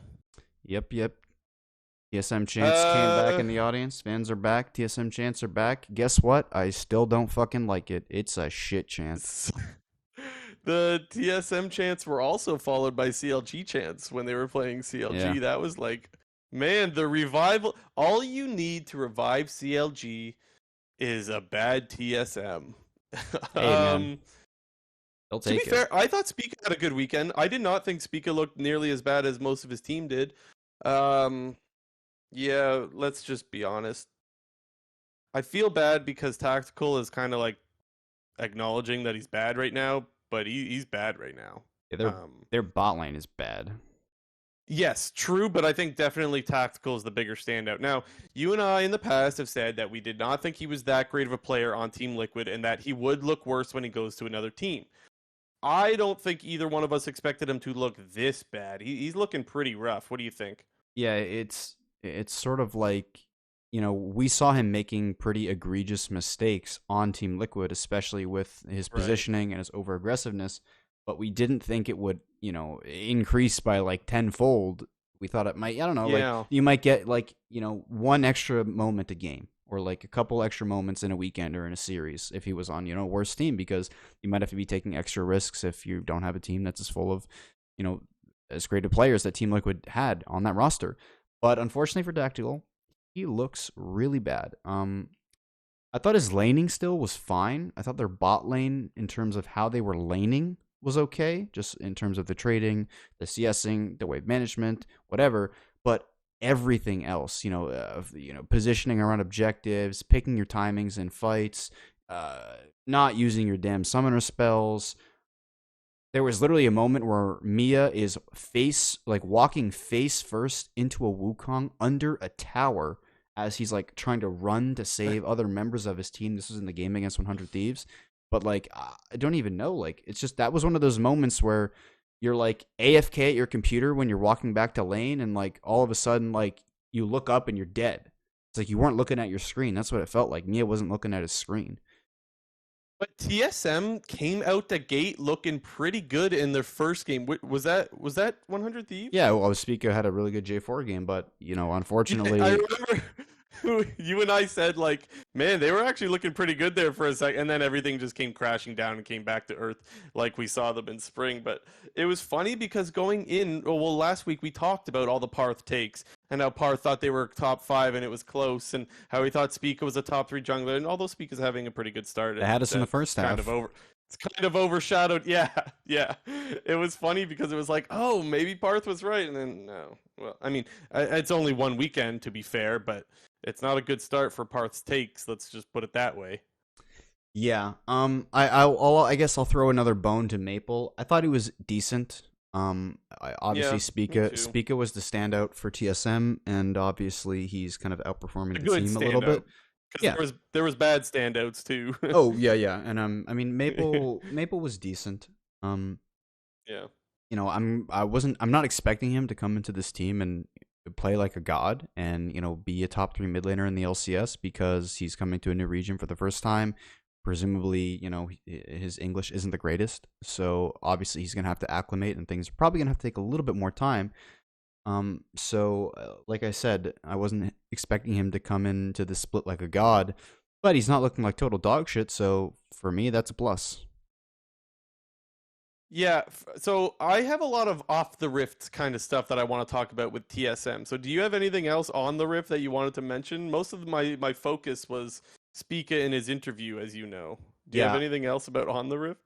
Speaker 2: Yep. TSM Chants came back in the audience. Fans are back. TSM Chants are back. Guess what? I still don't fucking like it. It's a shit chant.
Speaker 1: The TSM chants were also followed by CLG chants when they were playing CLG. Yeah. That was man, the revival. All you need to revive CLG is a bad TSM.
Speaker 2: Hey, man,
Speaker 1: um,
Speaker 2: they'll
Speaker 1: to be
Speaker 2: take it.
Speaker 1: fair, I thought Spica had a good weekend. I did not think Spica looked nearly as bad as most of his team did. Um, yeah, let's just be honest. I feel bad because Tactical is kind of like acknowledging that he's bad right now, but he's bad right now.
Speaker 2: Yeah,
Speaker 1: Um,
Speaker 2: their bot lane is bad.
Speaker 1: yes, true, but I think definitely Tactical is the bigger standout. Now, you and I in the past have said that we did not think he was that great of a player on Team Liquid and that he would look worse when he goes to another team. I don't think either one of us expected him to look this bad. He's looking pretty rough. What do you think?
Speaker 2: Yeah, it's sort of like, we saw him making pretty egregious mistakes on Team Liquid, especially with his
Speaker 1: Right.
Speaker 2: positioning and his over aggressiveness, but we didn't think it would, increase by like tenfold. We thought it might, I don't know, like
Speaker 1: Yeah.
Speaker 2: you might get like, one extra moment a game or like a couple extra moments in a weekend or in a series if he was on, a worse team, because you might have to be taking extra risks if you don't have a team that's as full of, you know, as great of players that Team Liquid had on that roster. But unfortunately for Dactyl, he looks really bad. I thought his laning still was fine. I thought their bot lane, in terms of how they were laning, was okay, just in terms of the trading, the CSing, the wave management, whatever. But everything else, positioning around objectives, picking your timings in fights, not using your damn summoner spells, there was literally a moment where Mia is walking face first into a Wukong under a tower as he's like trying to run to save other members of his team. This was in the game against 100 Thieves. But like, I don't even know. Like, it's just that was one of those moments where you're like AFK at your computer when you're walking back to lane, and like all of a sudden, like you look up and you're dead. It's like you weren't looking at your screen. That's what it felt like. Mia wasn't looking at his screen.
Speaker 1: But TSM came out the gate looking pretty good in their first game. Was that 100 Thieves?
Speaker 2: Yeah, well, Spica had a really good J4 game, but
Speaker 1: Yeah, I
Speaker 2: unfortunately,
Speaker 1: remember you and I said like, man, they were actually looking pretty good there for a sec, and then everything just came crashing down and came back to earth like we saw them in spring. But it was funny because going in, well, last week we talked about all the Parth takes and how Parth thought they were top five and it was close, and how he thought Spica was a top three jungler, and although Spica's having a pretty good start,
Speaker 2: they had us in the
Speaker 1: that's
Speaker 2: first
Speaker 1: kind of
Speaker 2: half.
Speaker 1: over. It's kind of overshadowed. Yeah, yeah. It was funny because it was like, oh, maybe Parth was right, and then no. Well, I mean, it's only one weekend to be fair, but it's not a good start for Parth's takes. Let's just put it that way.
Speaker 2: Yeah. I guess I'll throw another bone to Maple. I thought he was decent. Obviously
Speaker 1: Yeah, me too.
Speaker 2: Spica was the standout for TSM, and obviously he's kind of outperforming
Speaker 1: A
Speaker 2: the
Speaker 1: good
Speaker 2: team a little
Speaker 1: standout
Speaker 2: bit.
Speaker 1: because
Speaker 2: Yeah.
Speaker 1: there was bad standouts too.
Speaker 2: Oh yeah, yeah. And I mean Maple was decent. Um,
Speaker 1: Yeah.
Speaker 2: I'm not expecting him to come into this team and play like a god and be a top 3 mid laner in the LCS, because he's coming to a new region for the first time. Presumably, his English isn't the greatest, so obviously he's gonna have to acclimate, and things are probably gonna have to take a little bit more time. Like I said, I wasn't expecting him to come into the split like a god, but he's not looking like total dog shit. So for me, that's a plus.
Speaker 1: Yeah, so I have a lot of off the rift kind of stuff that I want to talk about with TSM. So do you have anything else on the rift that you wanted to mention? Most of my focus was Spica in his interview, as you know. Do you have
Speaker 2: Yeah.
Speaker 1: anything else about on the rift?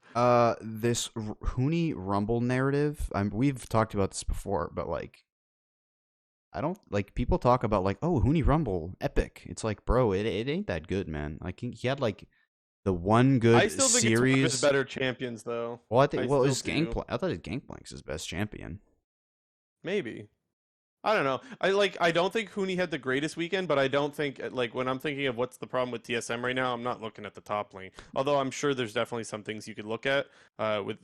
Speaker 2: This Huni Rumble narrative. We've talked about this before, but like, I don't like people talk about like, oh, Huni Rumble, epic. It's like, bro, it ain't that good, man. Like he had like the one
Speaker 1: I
Speaker 2: good
Speaker 1: still think it's one of his
Speaker 2: series.
Speaker 1: better champions, though.
Speaker 2: Well,
Speaker 1: I
Speaker 2: his
Speaker 1: still do.
Speaker 2: Gangplank. I thought his Gangplank's his best champion.
Speaker 1: Maybe. I don't know. I don't think Hooney had the greatest weekend, but I don't think like when I'm thinking of what's the problem with TSM right now, I'm not looking at the top lane. Although I'm sure there's definitely some things you could look at with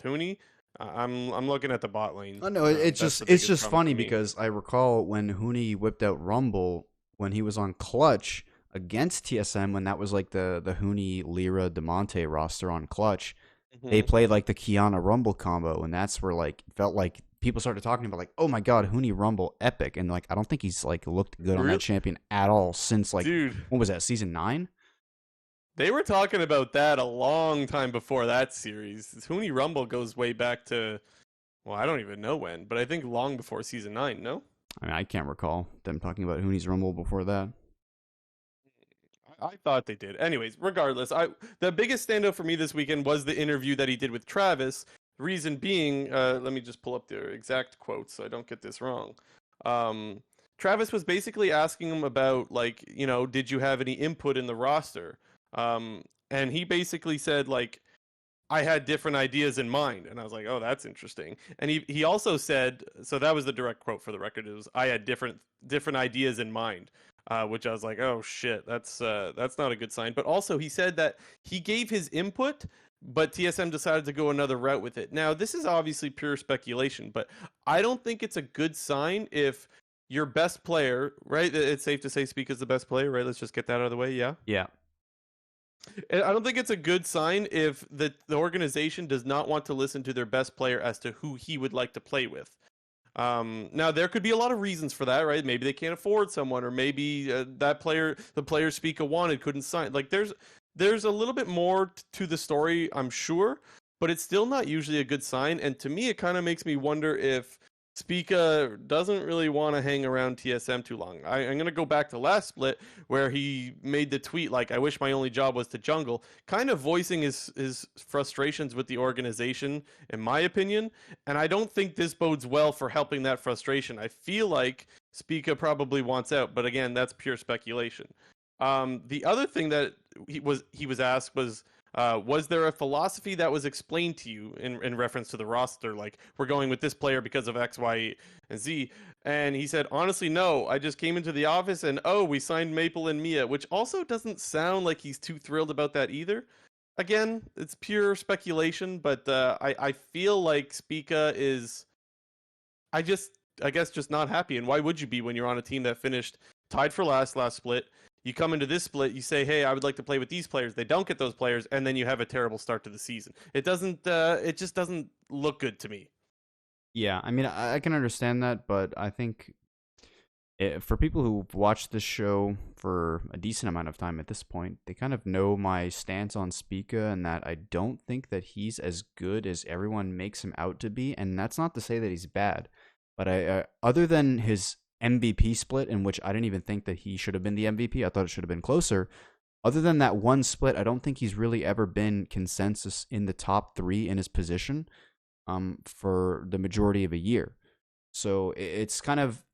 Speaker 1: Hooney. I'm looking at the bot lane.
Speaker 2: Oh no,
Speaker 1: That's the
Speaker 2: it's
Speaker 1: biggest
Speaker 2: just
Speaker 1: problem for
Speaker 2: funny
Speaker 1: me.
Speaker 2: because I recall when Huni whipped out Rumble when he was on Clutch against TSM, when that was like the Huni Lyra Demonte roster on Clutch. They
Speaker 1: Hmm.
Speaker 2: played like the Kiana Rumble combo, and that's where like it felt like people started talking about like, oh my god, Huni Rumble epic, and like I don't think he's like looked good on that
Speaker 1: Real
Speaker 2: champion at all since like,
Speaker 1: dude,
Speaker 2: what was that, season 9?
Speaker 1: they were talking about that a long time before that series. Hooney Rumble goes way back to, well, I don't even know when, but I think long before season 9. No.
Speaker 2: I mean, I can't recall them talking about Huni's Rumble before that.
Speaker 1: I thought they did. Anyways, regardless, the biggest standout for me this weekend was the interview that he did with Travis. Reason being, let me just pull up the exact quotes so I don't get this wrong. Um, Travis was basically asking him about, like, did you have any input in the roster? And he basically said, like, I had different ideas in mind. And I was like, oh, that's interesting. And he also said, so that was the direct quote for the record. It was, I had different ideas in mind. Which I was like, oh shit, that's not a good sign. But also, he said that he gave his input, but TSM decided to go another route with it. Now, this is obviously pure speculation, but I don't think it's a good sign if your best player, right? It's safe to say Speak is the best player, right? Let's just get that out of the way, yeah?
Speaker 2: Yeah.
Speaker 1: And I don't think it's a good sign if the organization does not want to listen to their best player as to who he would like to play with. Now there could be a lot of reasons for that, right? Maybe they can't afford someone, or maybe the player Speaker wanted, couldn't sign. Like there's a little bit more to the story, I'm sure, but it's still not usually a good sign. And to me, it kind of makes me wonder if Spica doesn't really want to hang around TSM too long. I'm going to go back to last split where he made the tweet like, I wish my only job was to jungle, kind of voicing his frustrations with the organization, in my opinion. And I don't think this bodes well for helping that frustration. I feel like Spica probably wants out, but again, that's pure speculation. The other thing that he was asked was there a philosophy that was explained to you in reference to the roster? Like, we're going with this player because of X, Y, and Z. And he said, honestly, no. I just came into the office and, oh, we signed Maple and Mia, which also doesn't sound like he's too thrilled about that either. Again, it's pure speculation, but I feel like Spica is, I guess, just not happy. And why would you be when you're on a team that finished tied for last split? You come into this split, you say, hey, I would like to play with these players. They don't get those players, and then you have a terrible start to the season. It just doesn't look good to me.
Speaker 2: Yeah, I mean, I can understand that, but I think for people who've watched this show for a decent amount of time at this point, they kind of know my stance on Spica, and that I don't think that he's as good as everyone makes him out to be. And that's not to say that he's bad, but other than his MVP split, in which I didn't even think that he should have been the MVP. I thought it should have been closer. Other than that one split, I don't think he's really ever been consensus in the top 3 in his position for the majority of a year. So it's kind of,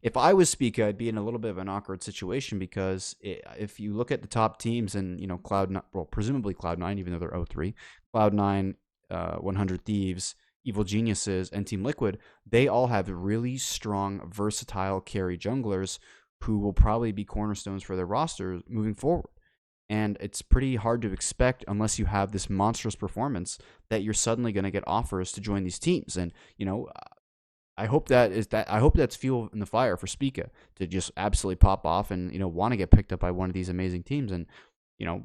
Speaker 2: if I was Spica, I'd be in a little bit of an awkward situation, because if you look at the top teams and, Cloud9, well, presumably Cloud9, even though they're 0-3, Cloud9, 100 Thieves, Evil Geniuses, and Team Liquid, they all have really strong, versatile carry junglers who will probably be cornerstones for their roster moving forward. And it's pretty hard to expect, unless you have this monstrous performance, that you're suddenly going to get offers to join these teams. And, I hope that's fuel in the fire for Spica to just absolutely pop off and, want to get picked up by one of these amazing teams. And,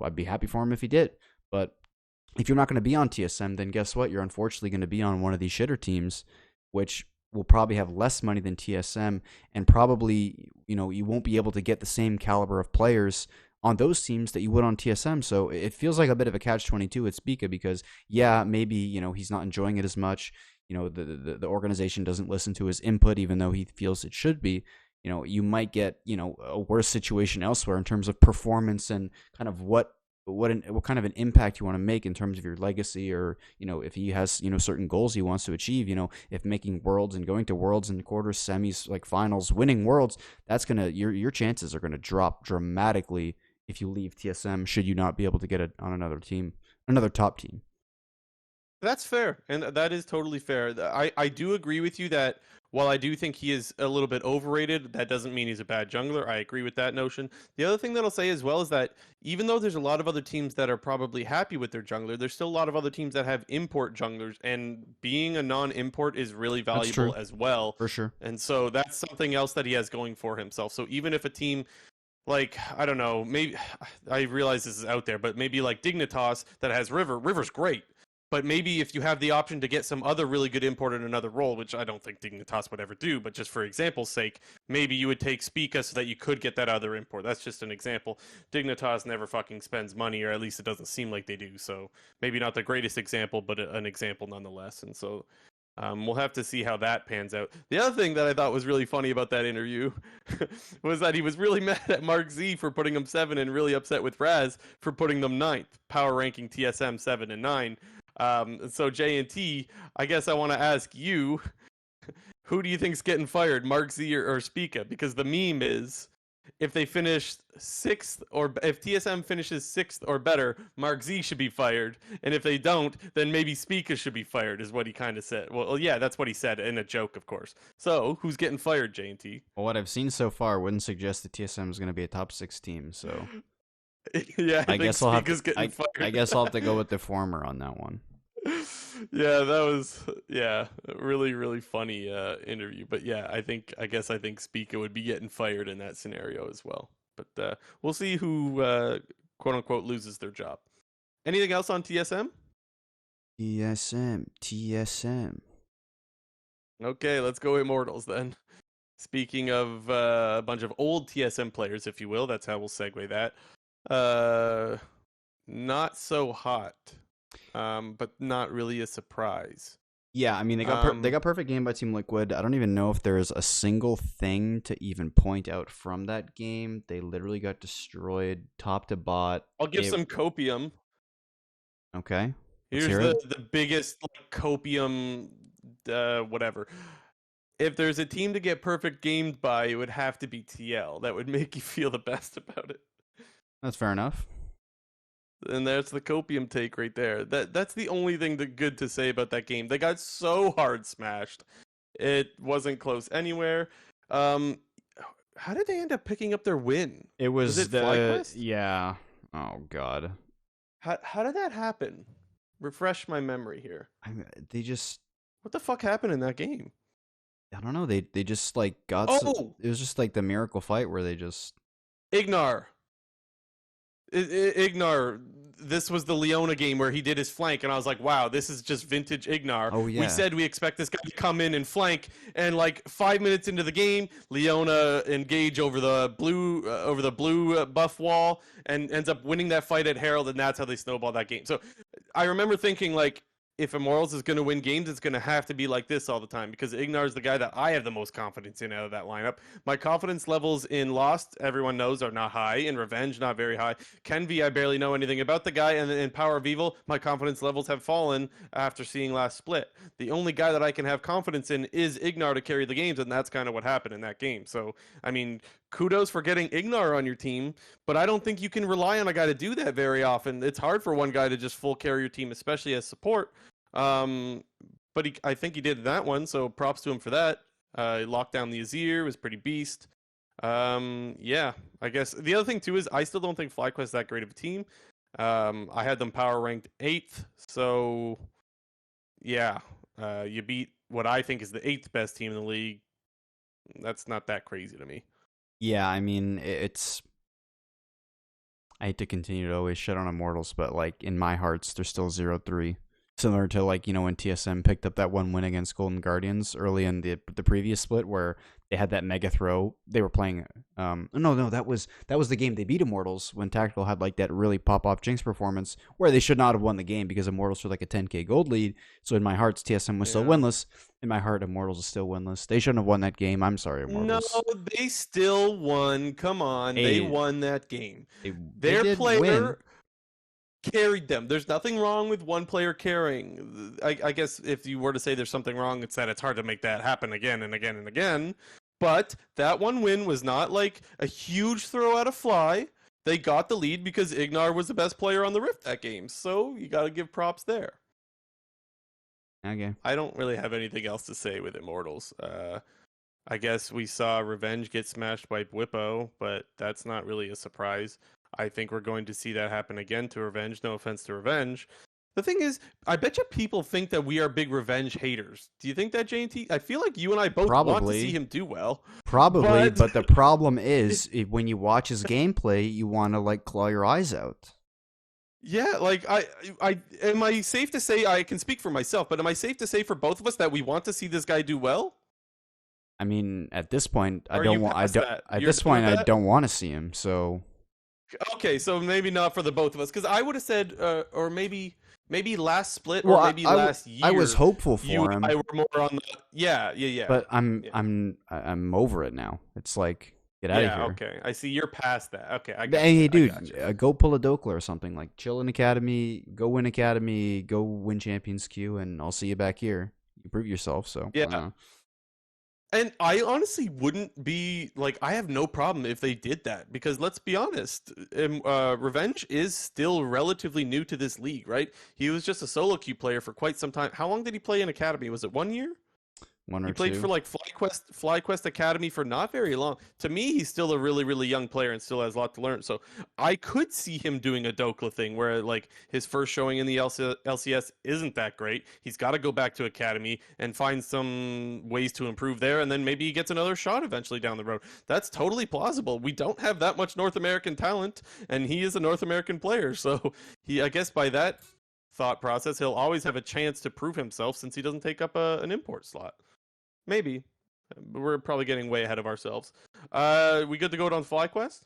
Speaker 2: I'd be happy for him if he did. But if you're not going to be on TSM, then guess what? You're unfortunately going to be on one of these shitter teams, which will probably have less money than TSM, and probably, you won't be able to get the same caliber of players on those teams that you would on TSM. So it feels like a bit of a catch-22 with Spica, because, yeah, maybe, he's not enjoying it as much. The organization doesn't listen to his input, even though he feels it should be. You might get, a worse situation elsewhere in terms of performance and kind of what kind of an impact you want to make in terms of your legacy, or if he has certain goals he wants to achieve. If making worlds and going to worlds and quarters, semis, like finals, winning worlds, that's gonna your chances are gonna drop dramatically if you leave TSM, should you not be able to get it on another team, another top team.
Speaker 1: That's fair, and that is totally fair. I do agree with you that while I do think he is a little bit overrated, that doesn't mean he's a bad jungler. I agree with that notion. The other thing that I'll say as well is that even though there's a lot of other teams that are probably happy with their jungler, there's still a lot of other teams that have import junglers, and being a non-import is really valuable as well.
Speaker 2: For sure.
Speaker 1: And so that's something else that he has going for himself. So even if a team, like, I don't know, maybe I realize this is out there, but maybe like Dignitas that has River's great. But maybe if you have the option to get some other really good import in another role, which I don't think Dignitas would ever do, but just for example's sake, maybe you would take Spica so that you could get that other import. That's just an example. Dignitas never fucking spends money, or at least it doesn't seem like they do. So maybe not the greatest example, but an example nonetheless. And so We'll have to see how that pans out. The other thing that I thought was really funny about that interview was that he was really mad at Mark Z for putting him 7 and really upset with Raz for putting them 9th, power ranking TSM 7 and 9. So J&T, I guess I want to ask you, who do you think's getting fired, Mark Z or Spica? Because the meme is, if they finish 6th, or if TSM finishes 6th or better, Mark Z should be fired. And if they don't, then maybe Spica should be fired, is what he kind of said. Well, yeah, that's what he said in a joke, of course. So, who's getting fired, J&T?
Speaker 2: Well, what I've seen so far wouldn't suggest that TSM is going to be a top 6 team, so...
Speaker 1: Yeah,
Speaker 2: I guess I'll have to,
Speaker 1: getting fired.
Speaker 2: I guess I'll have to go with the former on that one.
Speaker 1: Yeah, that was a really, really funny interview. But yeah, I guess I think Spica would be getting fired in that scenario as well. But we'll see who quote unquote loses their job. Anything else on TSM?
Speaker 2: TSM.
Speaker 1: Okay, let's go Immortals then. Speaking of a bunch of old TSM players, if you will, that's how we'll segue that. Not so hot, but not really a surprise.
Speaker 2: Yeah, I mean, they got perfect game by Team Liquid. I don't even know if there's a single thing to even point out from that game. They literally got destroyed top to bot.
Speaker 1: I'll give some copium.
Speaker 2: Okay.
Speaker 1: Here's the biggest copium, whatever. If there's a team to get perfect gamed by, it would have to be TL. That would make you feel the best about it.
Speaker 2: That's fair enough.
Speaker 1: And that's the copium take right there. That's the only thing good to say about that game. They got so hard smashed. It wasn't close anywhere. How did they end up picking up their win?
Speaker 2: Was
Speaker 1: it FlyQuest?
Speaker 2: Yeah. Oh god.
Speaker 1: How did that happen? Refresh my memory here.
Speaker 2: They just...
Speaker 1: What the fuck happened in that game?
Speaker 2: I don't know. They just like got... it was just like the miracle fight where they just...
Speaker 1: Ignar. Ignar, this was the Leona game where he did his flank, and I was like, wow, this is just vintage Ignar.
Speaker 2: Oh, yeah.
Speaker 1: We said we expect this guy to come in and flank, and like 5 minutes into the game, Leona engage over the blue buff wall and ends up winning that fight at Herald, and that's how they snowball that game. So I remember thinking, like, if Immortals is going to win games, it's going to have to be like this all the time, because Ignar is the guy that I have the most confidence in out of that lineup. My confidence levels in Lost, everyone knows, are not high. In Revenge, not very high. Kenvi, I barely know anything about the guy. And in Power of Evil, my confidence levels have fallen after seeing last split. The only guy that I can have confidence in is Ignar to carry the games, and that's kind of what happened in that game. So, I mean, kudos for getting Ignar on your team, but I don't think you can rely on a guy to do that very often. It's hard for one guy to just full carry your team, especially as support. But I think he did that one, so props to him for that. He locked down the Azir, was pretty beast. Yeah, I guess the other thing too is I still don't think FlyQuest is that great of a team. I had them power ranked 8th, so yeah, you beat what I think is the 8th best team in the league. That's not that crazy to me.
Speaker 2: Yeah, I mean, it's... I hate to continue to always shit on Immortals, but like in my hearts, they're still 0-3. Similar to like, you know, when TSM picked up that one win against Golden Guardians early in the previous split where they had that mega throw. They were playing no, that was the game they beat Immortals when Tactical had like that really pop-off Jinx performance where they should not have won the game because Immortals were like a 10k gold lead. So in my heart, TSM was still winless. In my heart, Immortals is still winless. They shouldn't have won that game. I'm sorry, Immortals.
Speaker 1: No, they still won. Come on. They won that game. Their player
Speaker 2: win.
Speaker 1: Carried them. There's nothing wrong with one player carrying. I guess if you were to say there's something wrong, it's that it's hard to make that happen again and again and again. But that one win was not like a huge throw out of fly. They got the lead because Ignar was the best player on the Rift that game. So you got to give props there.
Speaker 2: Okay.
Speaker 1: I don't really have anything else to say with Immortals. I guess we saw Revenge get smashed by Bwipo, but that's not really a surprise. I think we're going to see that happen again to Revenge. No offense to Revenge. The thing is, I bet you people think that we are big Revenge haters. Do you think that, JT? I feel like you and I both want to see him do well.
Speaker 2: Probably, but the problem is, when you watch his gameplay, you want to like claw your eyes out.
Speaker 1: Yeah, like I am I safe to say, I can speak for myself, but am I safe to say for both of us that we want to see this guy do well?
Speaker 2: I mean, at this point, I
Speaker 1: Or
Speaker 2: don't
Speaker 1: you
Speaker 2: want.
Speaker 1: past that?
Speaker 2: At
Speaker 1: You're
Speaker 2: this
Speaker 1: done with
Speaker 2: point, I
Speaker 1: that?
Speaker 2: don't want to see him. So
Speaker 1: Okay, so maybe not for the both of us, because I would have said, or maybe maybe last split
Speaker 2: Well,
Speaker 1: or maybe last
Speaker 2: I was
Speaker 1: year,
Speaker 2: hopeful
Speaker 1: you
Speaker 2: for
Speaker 1: and I
Speaker 2: him,
Speaker 1: were more on the yeah.
Speaker 2: but
Speaker 1: Yeah.
Speaker 2: I'm over it now. It's like, get out of
Speaker 1: Yeah,
Speaker 2: here.
Speaker 1: okay. I see you're past that. Okay, I
Speaker 2: Hey,
Speaker 1: gotcha. I
Speaker 2: dude,
Speaker 1: gotcha.
Speaker 2: go pull a Dokla or something. Like, chill in academy, go win Champions Q, and I'll see you back here. You prove yourself. So,
Speaker 1: Yeah. And I honestly wouldn't be like, I have no problem if they did that because let's be honest, Revenge is still relatively new to this league, right? He was just a solo queue player for quite some time. How long did he play in Academy? Was it 1 year?
Speaker 2: one
Speaker 1: He
Speaker 2: or
Speaker 1: played for
Speaker 2: two.
Speaker 1: like FlyQuest Academy for not very long. To me, he's still a really, really young player and still has a lot to learn. So I could see him doing a Dokla thing where like his first showing in the LCS isn't that great. He's got to go back to Academy and find some ways to improve there, and then maybe he gets another shot eventually down the road. That's totally plausible. We don't have that much North American talent, and he is a North American player. So I guess by that thought process, he'll always have a chance to prove himself since he doesn't take up an import slot. Maybe. But we're probably getting way ahead of ourselves. We good to go on FlyQuest?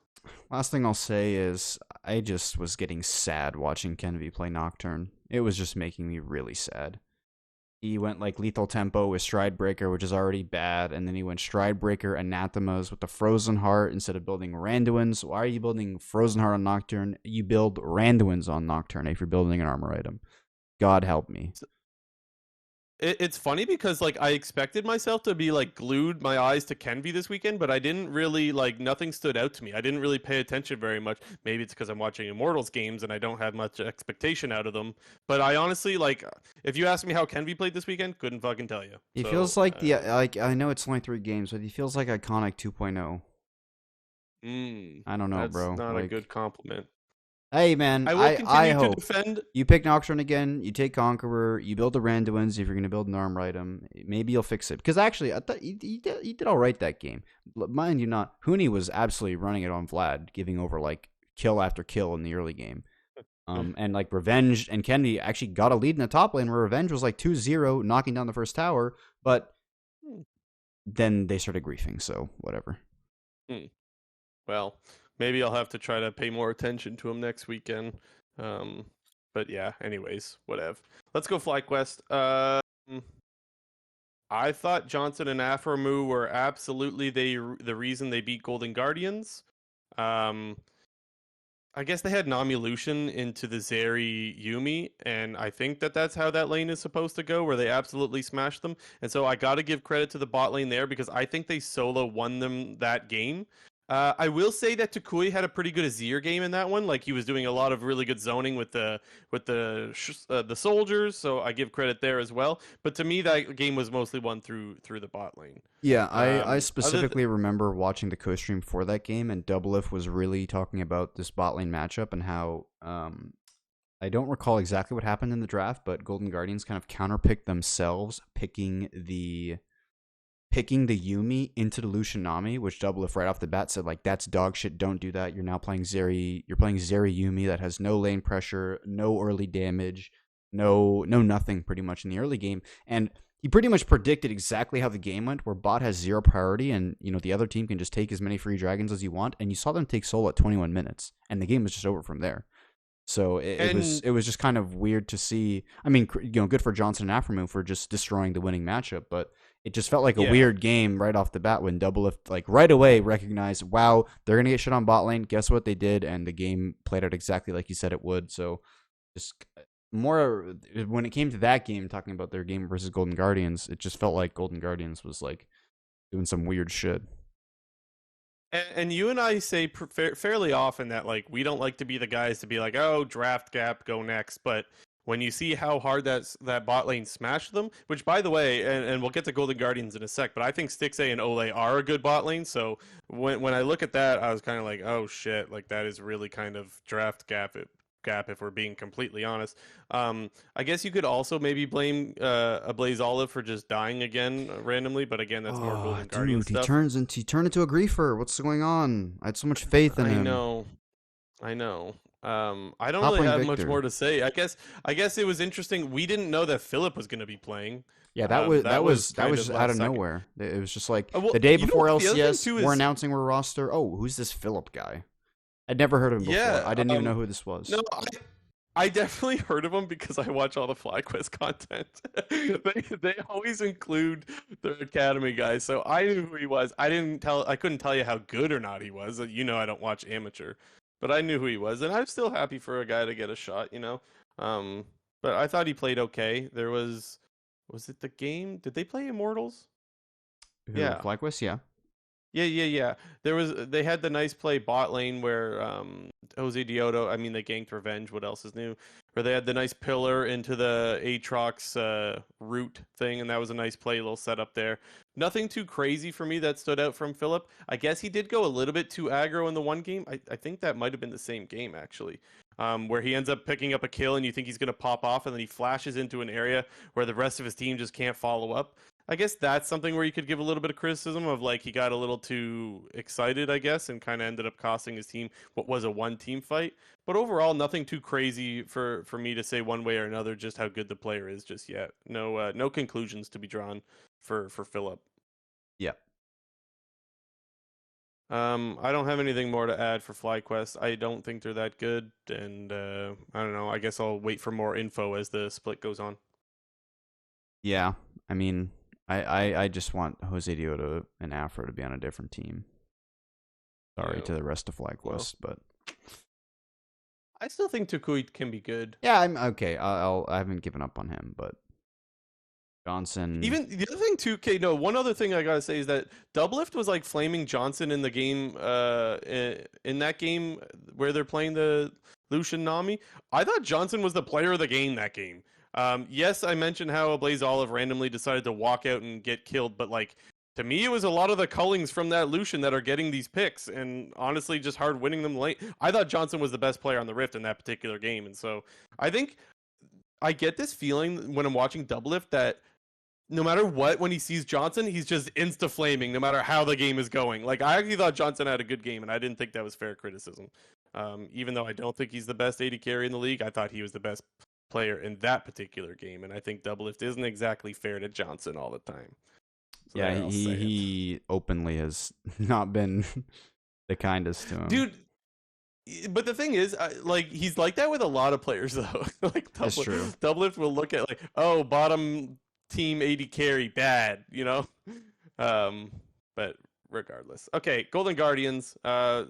Speaker 2: Last thing I'll say is I just was getting sad watching Kenvy play Nocturne. It was just making me really sad. He went like lethal tempo with Stride Breaker, which is already bad, and then he went Stride Breaker, Anathemas with the Frozen Heart instead of building Randuins. Why are you building Frozen Heart on Nocturne? You build Randuins on Nocturne if you're building an armor item. God help me.
Speaker 1: It's funny because like I expected myself to be like glued my eyes to Kenvy this weekend, but I didn't really like nothing stood out to me. I didn't really pay attention very much. Maybe it's because I'm watching Immortals games and I don't have much expectation out of them. But I honestly like if you asked me how Kenvy played this weekend, couldn't fucking tell you.
Speaker 2: He
Speaker 1: So
Speaker 2: feels like the like I know it's only 3 games, but he feels like Iconic 2.0. I don't know,
Speaker 1: that's
Speaker 2: bro.
Speaker 1: not a
Speaker 2: Like,
Speaker 1: good compliment.
Speaker 2: hey man,
Speaker 1: I will
Speaker 2: I
Speaker 1: continue to
Speaker 2: hope
Speaker 1: defend.
Speaker 2: you pick Nocturne again. You take Conqueror. You build the Randuins if you're gonna build an armor item. Maybe you'll fix it. Because actually, I thought he did all right that game. Mind you, not Huni was absolutely running it on Vlad, giving over like kill after kill in the early game. And like Revenge and Kennedy actually got a lead in the top lane where Revenge was like 2-0, knocking down the first tower, but then they started griefing, so whatever.
Speaker 1: Well, maybe I'll have to try to pay more attention to him next weekend. But yeah, anyways, whatever. Let's go FlyQuest. I thought Johnson and Afromu were absolutely the reason they beat Golden Guardians. Um, I guess they had Nami Lucian into the Zeri Yumi, and I think that's how that lane is supposed to go, where they absolutely smashed them. And so I got to give credit to the bot lane there because I think they solo won them that game. I will say that Takui had a pretty good Azir game in that one. Like he was doing a lot of really good zoning with the soldiers, so I give credit there as well. But to me, that game was mostly won through the bot lane.
Speaker 2: Yeah, I
Speaker 1: Other
Speaker 2: specifically remember watching the co-stream for that game, and Doublelift was really talking about this bot lane matchup and how I don't recall exactly what happened in the draft, but Golden Guardians kind of counterpicked themselves, picking the Yumi into the Lucian Nami, which Doublelift right off the bat said like that's dog shit. Don't do that. You're now playing Zeri. You're playing Zeri Yumi that has no lane pressure, no early damage, no nothing pretty much in the early game, and he pretty much predicted exactly how the game went, where bot has 0 priority, and the other team can just take as many free dragons as you want, and you saw them take soul at 21 minutes, and the game was just over from there. So it was just kind of weird to see. I mean, good for Johnson and Afromoon for just destroying the winning matchup, but it just felt like a weird game right off the bat when Doublelift like right away recognized, wow, they're gonna get shit on bot lane. Guess what they did, and the game played out exactly like you said it would. So just more when it came to that game, talking about their game versus Golden Guardians, it just felt like Golden Guardians was like doing some weird shit.
Speaker 1: And you and I say fairly often that like we don't like to be the guys to be like, oh, draft gap, go next. But when you see how hard that bot lane smashed them, which by the way, and we'll get to Golden Guardians in a sec, but I think Stixay and Ole are a good bot lane. So when I look at that, I was kind of like, oh shit, like that is really kind of draft gap if we're being completely honest. I guess you could also maybe blame a Blaze Olive for just dying again randomly, but again, that's more Golden Guardian stuff.
Speaker 2: He turned into a griefer. What's going on? I had so much faith in him.
Speaker 1: I know. I don't really have much more to say. I guess it was interesting. We didn't know that Philip was going to be playing.
Speaker 2: Yeah, that was just out of nowhere. It was just like the day before LCS, we're announcing we're roster. Oh, who's this Philip guy? I'd never heard of him before. I didn't even know who this was.
Speaker 1: No, I definitely heard of him because I watch all the FlyQuest content. They always include their academy guys, so I knew who he was. I couldn't tell you how good or not he was. You know I don't watch amateur, but I knew who he was, and I'm still happy for a guy to get a shot, you know. Um, but I thought he played okay. Was it the game? Did they play Immortals?
Speaker 2: Who,
Speaker 1: Yeah.
Speaker 2: FlyQuest? Yeah.
Speaker 1: Yeah. They had the nice play bot lane where Jose Dioto, I mean they ganked Revenge, what else is new? Where they had the nice pillar into the Aatrox root thing, and that was a nice play, little setup there. Nothing too crazy for me that stood out from Philip. I guess he did go a little bit too aggro in the one game. I think that might have been the same game actually. Where he ends up picking up a kill and you think he's gonna pop off, and then he flashes into an area where the rest of his team just can't follow up. I guess that's something where you could give a little bit of criticism of like he got a little too excited, I guess, and kind of ended up costing his team what was a one team fight. But overall, nothing too crazy for me to say one way or another just how good the player is just yet. No conclusions to be drawn for Philip.
Speaker 2: Yeah.
Speaker 1: I don't have anything more to add for FlyQuest. I don't think they're that good, and I don't know. I guess I'll wait for more info as the split goes on.
Speaker 2: Yeah. I mean, I just want Jose Dioto and Afro to be on a different team. Sorry
Speaker 1: Yeah.
Speaker 2: to the rest of FlyQuest, but
Speaker 1: I still think Tukui can be good.
Speaker 2: yeah, I'm okay. I haven't given up on him, but Johnson.
Speaker 1: Even the other thing too, okay, no, one other thing I gotta say is that Doublelift was like flaming Johnson in the game, in that game where they're playing the Lucian Nami. I thought Johnson was the player of the game that game. Yes, I mentioned how Blaze Olive randomly decided to walk out and get killed, but like to me, it was a lot of the cullings from that Lucian that are getting these picks, and honestly, just hard winning them late. I thought Johnson was the best player on the Rift in that particular game, and so I think I get this feeling when I'm watching Doublelift that no matter what, when he sees Johnson, he's just insta flaming, no matter how the game is going. Like I actually thought Johnson had a good game, and I didn't think that was fair criticism. Even though I don't think he's the best AD carry in the league, I thought he was the best player in that particular game, and I think Doublelift isn't exactly fair to Johnson all the time. So
Speaker 2: Yeah,
Speaker 1: there, I'll say it.
Speaker 2: he openly has not been the kindest to him.
Speaker 1: Dude. But the thing is, like he's like that with a lot of players though. Like
Speaker 2: That's true.
Speaker 1: Doublelift will look at like, oh, bottom team AD carry bad, you know. But regardless, okay, Golden Guardians.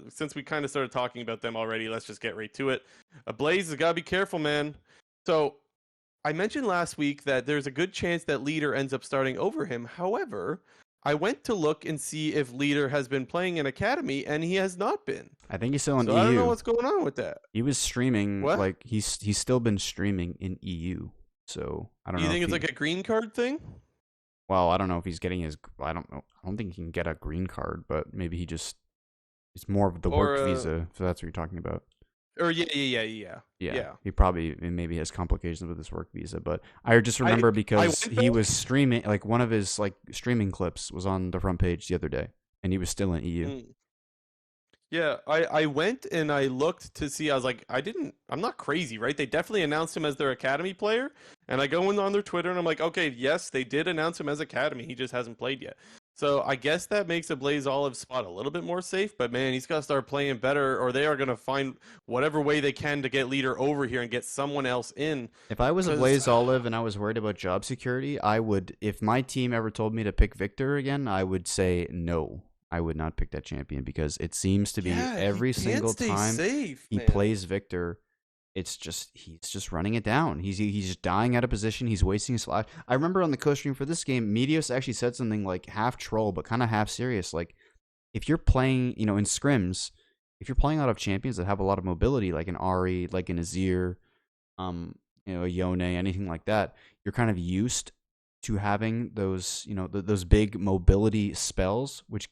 Speaker 1: Since we kind of started talking about them already, let's just get right to it. Blaze has got to be careful, man. So I mentioned last week that there's a good chance that Leader ends up starting over him. However, I went to look and see if Leader has been playing in Academy, and he has not been.
Speaker 2: I think he's still in
Speaker 1: So
Speaker 2: EU.
Speaker 1: I don't know what's going on with that.
Speaker 2: He was streaming
Speaker 1: What?
Speaker 2: like he's still been streaming in EU. So I don't
Speaker 1: Do you
Speaker 2: know.
Speaker 1: think
Speaker 2: if
Speaker 1: it's like a green card thing?
Speaker 2: Well, I don't know if he's getting his. I don't know. I don't think he can get a green card, but maybe he just. It's more of the
Speaker 1: Or
Speaker 2: work visa. So that's what you're talking about.
Speaker 1: Or yeah.
Speaker 2: He probably maybe has complications with his work visa, but I just remember because
Speaker 1: went
Speaker 2: he
Speaker 1: back-
Speaker 2: was streaming like one of his like streaming clips was on the front page the other day, and he was still in EU.
Speaker 1: Mm. Yeah, I went and I looked to see. I was like, I'm not crazy, right? They definitely announced him as their Academy player, and I go in on their Twitter and I'm like, okay, yes, they did announce him as Academy. He just hasn't played yet. So I guess that makes a Blaze Olive spot a little bit more safe. But man, he's got to start playing better, or they are going to find whatever way they can to get Leader over here and get someone else in.
Speaker 2: If I was a
Speaker 1: 'Cause-
Speaker 2: Blaze Olive and I was worried about job security, I would. If my team ever told me to pick Victor again, I would say no. I would not pick that champion because it seems to be
Speaker 1: Yeah,
Speaker 2: every
Speaker 1: he can't
Speaker 2: single
Speaker 1: stay
Speaker 2: time
Speaker 1: safe,
Speaker 2: he
Speaker 1: man.
Speaker 2: plays Victor, he's just running it down. He's just dying out of position. He's wasting his flash. I remember on the co-stream for this game, Meteos actually said something like half troll but kind of half serious. Like if you're playing, in scrims, if you're playing out of champions that have a lot of mobility, like an Ari, like an Azir, a Yone, anything like that, you're kind of used to having those, those big mobility spells, which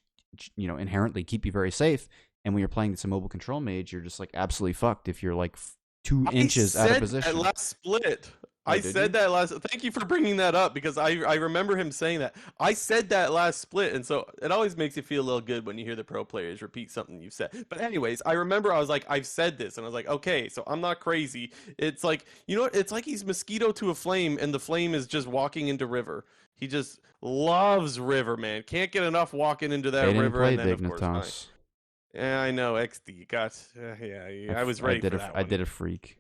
Speaker 2: inherently keep you very safe. And when you're playing this mobile control mage, you're just like absolutely fucked if you're like 2 inches out of position.
Speaker 1: That last split.
Speaker 2: Oh,
Speaker 1: I
Speaker 2: did
Speaker 1: said
Speaker 2: you?
Speaker 1: that last. Thank you for bringing that up because I remember him saying that. I said that last split, and so it always makes you feel a little good when you hear the pro players repeat something you've said. But anyways, I remember I was like, I've said this, and I was like, okay, so I'm not crazy. It's like what? It's like he's mosquito to a flame, and the flame is just walking into river. He just loves river, man. Can't get enough walking into that
Speaker 2: They didn't
Speaker 1: river.
Speaker 2: play
Speaker 1: And then, of course,
Speaker 2: Dignitas.
Speaker 1: yeah, I know XD got. Yeah, I was ready for that.
Speaker 2: I did a freak.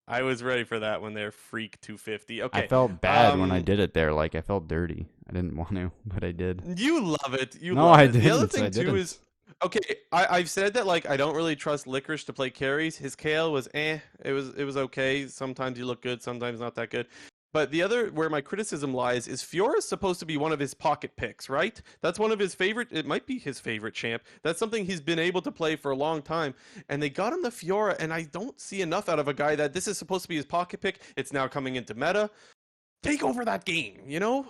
Speaker 1: I was ready for that one there. Freak 250.
Speaker 2: I
Speaker 1: Okay.
Speaker 2: felt bad when I
Speaker 1: Um,
Speaker 2: did it there. Like I felt dirty. I didn't want to, but I did.
Speaker 1: you love it. You
Speaker 2: No,
Speaker 1: love
Speaker 2: I
Speaker 1: it. The other
Speaker 2: didn't. I
Speaker 1: thing too is,
Speaker 2: didn't.
Speaker 1: okay, I've said that like I don't really trust Licorice to play carries. His KL was eh. It was okay. Sometimes you look good, sometimes not that good. But the other where my criticism lies is Fiora's supposed to be one of his pocket picks, right? That's one of his favorite. It might be his favorite champ. That's something he's been able to play for a long time. And they got him the Fiora, and I don't see enough out of a guy that this is supposed to be his pocket pick. It's now coming into meta. Take over that game, you know?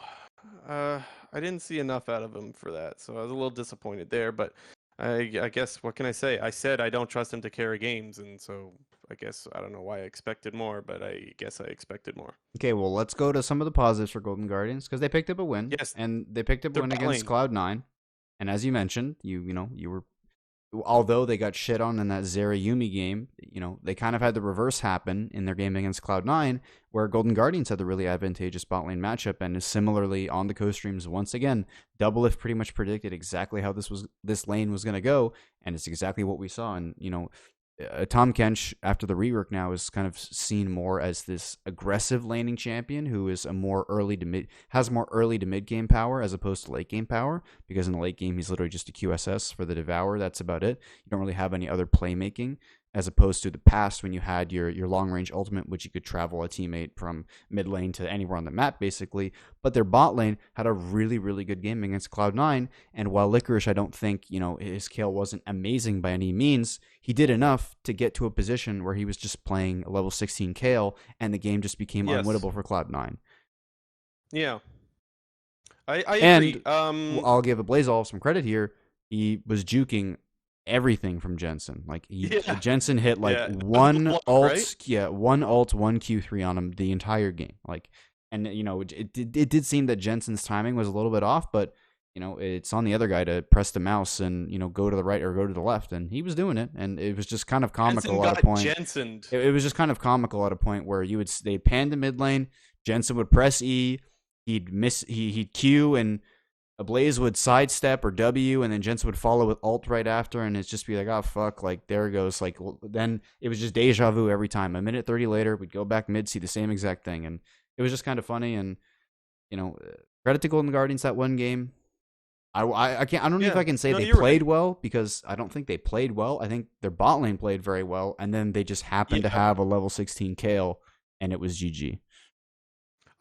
Speaker 1: I didn't see enough out of him for that, so I was a little disappointed there. But I guess what can I say? I said I don't trust him to carry games, and so I guess I don't know why I expected more, but I guess I expected more.
Speaker 2: Okay, well, let's go to some of the positives for Golden Guardians because they picked up a win,
Speaker 1: Yes,
Speaker 2: and they picked up a
Speaker 1: they're
Speaker 2: win
Speaker 1: bot
Speaker 2: against
Speaker 1: lane.
Speaker 2: Cloud9. And as you mentioned, you were, although they got shit on in that Zera Yumi game, they kind of had the reverse happen in their game against Cloud9, where Golden Guardians had the really advantageous bot lane matchup, and is similarly on the co-streams once again. Doublelift pretty much predicted exactly how this lane was going to go, and it's exactly what we saw. And Tom Kench, after the rework now, is kind of seen more as this aggressive laning champion who is has more early to mid game power as opposed to late game power, because in the late game he's literally just a QSS for the Devour. That's about it. You don't really have any other playmaking, as opposed to the past when you had your long range ultimate, which you could travel a teammate from mid lane to anywhere on the map basically. But their bot lane had a really, really good game against Cloud9, and while Licorice, I don't think his kill wasn't amazing by any means, he did enough to get to a position where he was just playing a level 16 Kale, and the game just became
Speaker 1: Yes,
Speaker 2: unwinnable for Cloud9.
Speaker 1: yeah, I agree.
Speaker 2: And I'll give Blazol some credit here. He was juking everything from Jensen. Like
Speaker 1: Yeah,
Speaker 2: Jensen hit like
Speaker 1: yeah, the
Speaker 2: one
Speaker 1: block, right?
Speaker 2: alt, yeah, one alt, one Q3 on him the entire game. Like, and it did seem that Jensen's timing was a little bit off, but it's on the other guy to press the mouse and go to the right or go to the left, and he was doing it, and it was just kind of
Speaker 1: Jensen
Speaker 2: comical at a
Speaker 1: got
Speaker 2: point.
Speaker 1: Jensened.
Speaker 2: It was just kind of comical at a point where they panned the mid lane, Jensen would press E, he'd Q, and Ablaze would sidestep or W, and then Jensen would follow with ult right after, and it's just be like, oh fuck, like there it goes. Like then it was just deja vu every time. A minute 30 later, we'd go back mid, see the same exact thing, and it was just kind of funny. And credit to Golden Guardians that one game. I can't. I don't know if
Speaker 1: Yeah,
Speaker 2: I can say
Speaker 1: no,
Speaker 2: they
Speaker 1: you're right.
Speaker 2: played well, because I don't think they played well. I think their bot lane played very well, and then they just happened to
Speaker 1: Yeah,
Speaker 2: have a level 16 Kale, and it was GG.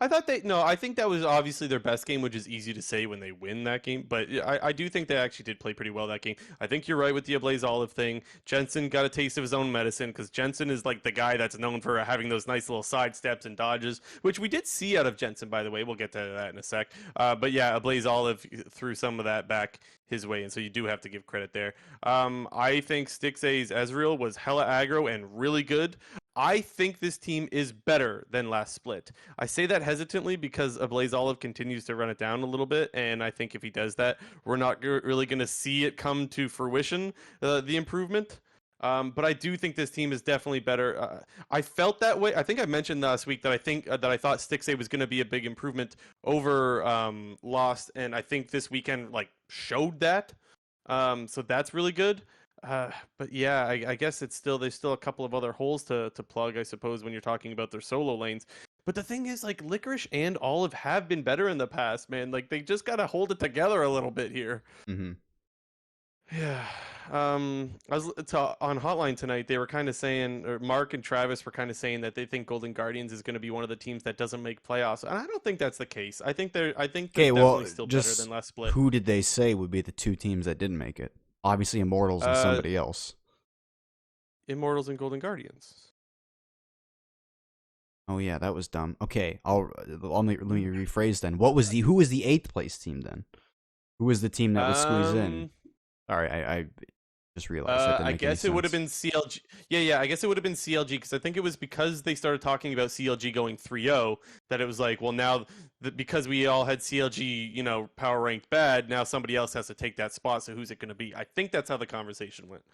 Speaker 1: I thought no, I think that was obviously their best game, which is easy to say when they win that game. But I do think they actually did play pretty well that game. I think you're right with the Ablaze Olive thing. Jensen got a taste of his own medicine, because Jensen is like the guy that's known for having those nice little side steps and dodges, which we did see out of Jensen, by the way. We'll get to that in a sec. But yeah, Ablaze Olive threw some of that back his way, and so you do have to give credit there. I think Stixay's Ezreal was hella aggro and really good. I think this team is better than last split. I say that hesitantly because Ablaze Olive continues to run it down a little bit, and I think if he does that, we're not really going to see it come to fruition, the improvement. But I do think this team is definitely better. I felt that way. I think I mentioned last week that I thought Stixay was going to be a big improvement over Lost, and I think this weekend like showed that. So that's really good. But yeah, I guess there's still a couple of other holes to plug, I suppose, when you're talking about their solo lanes. But the thing is, like, Licorice and Olive have been better in the past, man. Like, they just gotta hold it together a little bit here.
Speaker 2: Mm-hmm.
Speaker 1: Yeah. On Hotline tonight. They were kind of saying, or Mark and Travis were kind of saying that they think Golden Guardians is going to be one of the teams that doesn't make playoffs, and I don't think that's the case. I think they're
Speaker 2: Okay, well,
Speaker 1: definitely still better than
Speaker 2: just
Speaker 1: last split.
Speaker 2: who did they say would be the two teams that didn't make it? Obviously, Immortals and
Speaker 1: Uh,
Speaker 2: somebody else.
Speaker 1: Immortals and Golden Guardians.
Speaker 2: Oh yeah, that was dumb. Okay, let me rephrase then. Who was the eighth place team then? Who was the team that was squeezed in?
Speaker 1: Um.
Speaker 2: Sorry, I just realized that didn't
Speaker 1: I
Speaker 2: make any
Speaker 1: guess it would have
Speaker 2: sense.
Speaker 1: been CLG. Yeah. I guess it would have been CLG, because I think it was because they started talking about CLG going 3-0 that it was like, well, now because we all had CLG, power ranked bad, now somebody else has to take that spot. So who's it going to be? I think that's how the conversation went.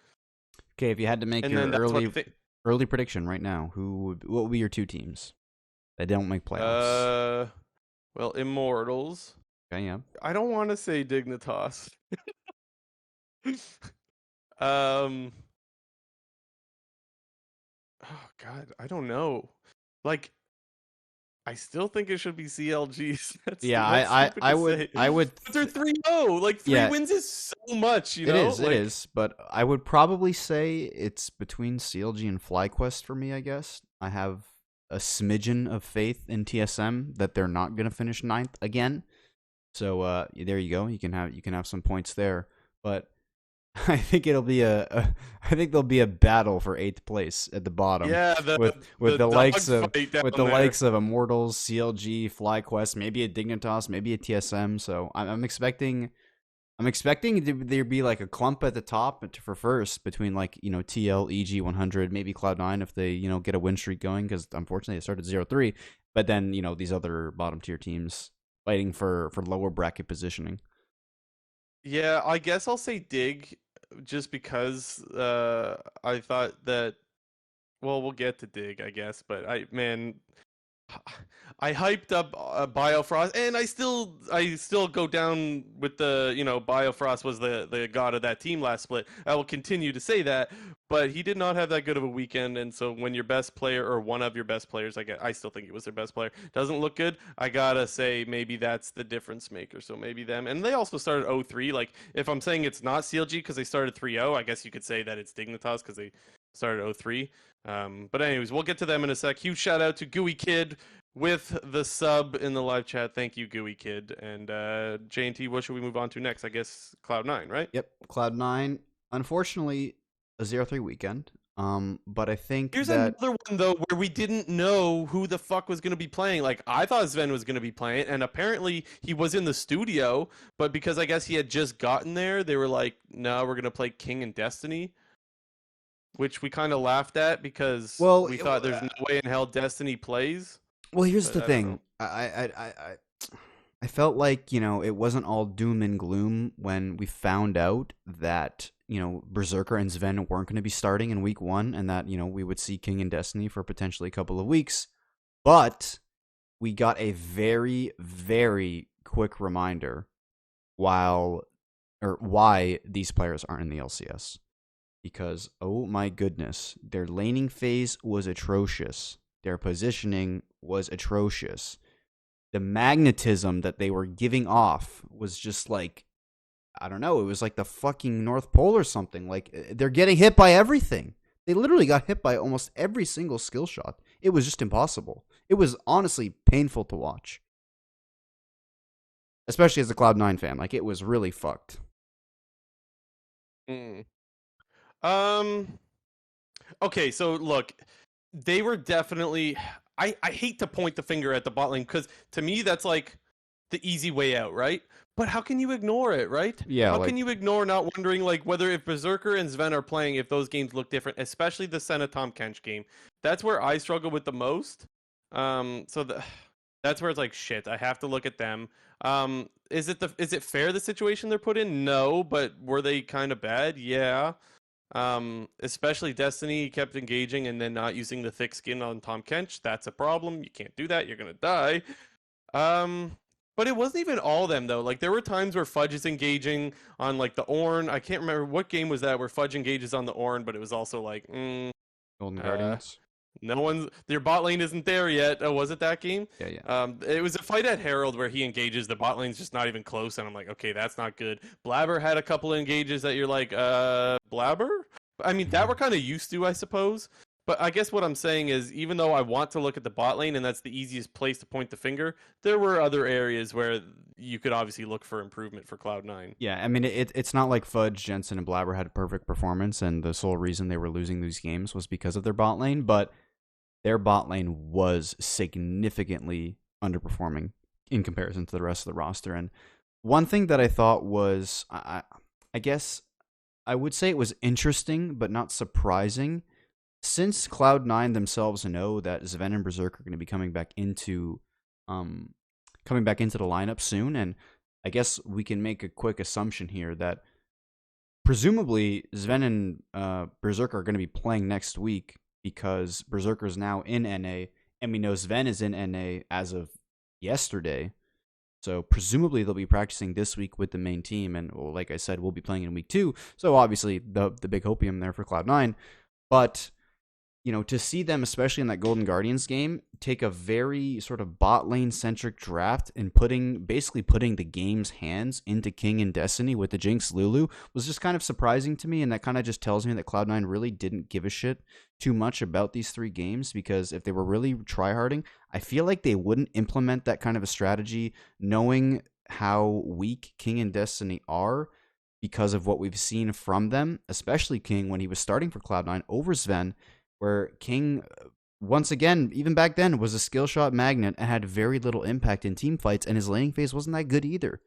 Speaker 2: Okay, if you had to make
Speaker 1: And
Speaker 2: your
Speaker 1: then that's what I think.
Speaker 2: early prediction right now, what would be your two teams that don't make playoffs?
Speaker 1: Well, Immortals.
Speaker 2: Okay, yeah.
Speaker 1: I don't want to say Dignitas. um. Oh God, I don't know. Like, I still think it should be CLGs.
Speaker 2: Yeah,
Speaker 1: That's stupid to say.
Speaker 2: I would,
Speaker 1: But they're 3-0. Like, 3
Speaker 2: yeah,
Speaker 1: wins is so much, you
Speaker 2: it
Speaker 1: know?
Speaker 2: is, it
Speaker 1: Like,
Speaker 2: is. But I would probably say it's between CLG and FlyQuest for me. I guess I have a smidgen of faith in TSM that they're not gonna finish ninth again. So there you go. You can have some points there. But I think it'll be I think there'll be a battle for eighth place at the bottom
Speaker 1: yeah,
Speaker 2: with
Speaker 1: the
Speaker 2: the likes of
Speaker 1: dogfight down there.
Speaker 2: Immortals, CLG, FlyQuest, maybe a Dignitas, maybe a TSM. So I'm expecting there be like a clump at the top for first between like TL, EG 100, maybe Cloud9 if they get a win streak going, because unfortunately it started 0-3. But then these other bottom tier teams fighting for lower bracket positioning.
Speaker 1: Yeah, I guess I'll say Dig just because I thought that, well, we'll get to Dig, I guess, but I hyped up Biofrost, and I still go down with the Biofrost was the god of that team last split. I will continue to say that, but he did not have that good of a weekend, and so when your best player or one of your best players, I still think he was their best player, doesn't look good, I gotta say maybe that's the difference maker. So maybe them, and they also started 0-3. Like if I'm saying it's not CLG because they started 3-0, I guess you could say that it's Dignitas because they started 0-3. But anyways, we'll get to them in a sec. Huge shout out to Gooey Kid with the sub in the live chat. Thank you, Gooey Kid. And J&T, what should we move on to next? I guess Cloud9, right?
Speaker 2: Yep, Cloud9. Unfortunately, a 0-3 weekend. But I think
Speaker 1: Here's
Speaker 2: that
Speaker 1: another one though where we didn't know who the fuck was going to be playing. Like I thought Sven was going to be playing, and apparently he was in the studio. But because I guess he had just gotten there, they were like, "No, we're going to play King and Destiny." Which we kind of laughed at because
Speaker 2: well,
Speaker 1: we thought there's no way in hell Destiny plays.
Speaker 2: well, here's
Speaker 1: But
Speaker 2: the
Speaker 1: I don't know.
Speaker 2: thing. I felt like it wasn't all doom and gloom when we found out that Berserker and Sven weren't going to be starting in week 1, and that we would see King and Destiny for potentially a couple of weeks. But we got a very, very quick reminder why these players aren't in the LCS. Because, oh my goodness, their laning phase was atrocious. Their positioning was atrocious. The magnetism that they were giving off was just like, I don't know, it was like the fucking North Pole or something. Like, they're getting hit by everything. They literally got hit by almost every single skill shot. It was just impossible. It was honestly painful to watch. Especially as a Cloud9 fan. Like, it was really fucked.
Speaker 1: Mm. Okay, so look, they were definitely. I hate to point the finger at the bot lane because to me that's like the easy way out, right? But how can you ignore it, right?
Speaker 2: Yeah,
Speaker 1: How
Speaker 2: like,
Speaker 1: can you ignore not wondering like whether if Berserker and Sven are playing, if those games look different, especially the Senna Tom Kench game. That's where I struggle with the most. That's where it's like shit. I have to look at them. Is it fair the situation they're put in? No, but were they kind of bad? Yeah. Especially Destiny kept engaging and then not using the thick skin on Tom Kench. That's a problem. You can't do that. You're gonna die. But it wasn't even all them though. Like there were times where Fudge is engaging on like the Ornn. I can't remember what game was that where Fudge engages on the Ornn, but it was also like,
Speaker 2: Golden Guardians.
Speaker 1: no one's their bot lane isn't there yet. Oh, was it that game?
Speaker 2: Yeah, yeah.
Speaker 1: It was a fight at Herald where he engages. The bot lane's just not even close, and I'm like, okay, that's not good. Blabber had a couple of engages that you're like, Blabber? I mean, that we're kind of used to, I suppose. But I guess what I'm saying is, even though I want to look at the bot lane, and that's the easiest place to point the finger, there were other areas where you could obviously look for improvement for Cloud9.
Speaker 2: Yeah, I mean, it's not like Fudge, Jensen, and Blabber had a perfect performance, and the sole reason they were losing these games was because of their bot lane, but their bot lane was significantly underperforming in comparison to the rest of the roster. And one thing that I thought was, I guess I would say it was interesting, but not surprising, since Cloud9 themselves know that Sven and Berserk are going to be coming back into the lineup soon, and I guess we can make a quick assumption here that presumably Sven and Berserk are going to be playing next week because Berserker is now in NA, and we know Sven is in NA as of yesterday. So presumably they'll be practicing this week with the main team, and well, like I said, we'll be playing in week 2. So obviously the big hopium there for Cloud9. But to see them, especially in that Golden Guardians game, take a very sort of bot lane centric draft and basically putting the game's hands into King and Destiny with the Jinx Lulu was just kind of surprising to me. And that kind of just tells me that Cloud9 really didn't give a shit too much about these 3 games, because if they were really tryharding, I feel like they wouldn't implement that kind of a strategy knowing how weak King and Destiny are because of what we've seen from them, especially King when he was starting for Cloud9 over Sven, where King, once again, even back then, was a skill shot magnet and had very little impact in team fights, and his laning phase wasn't that good either.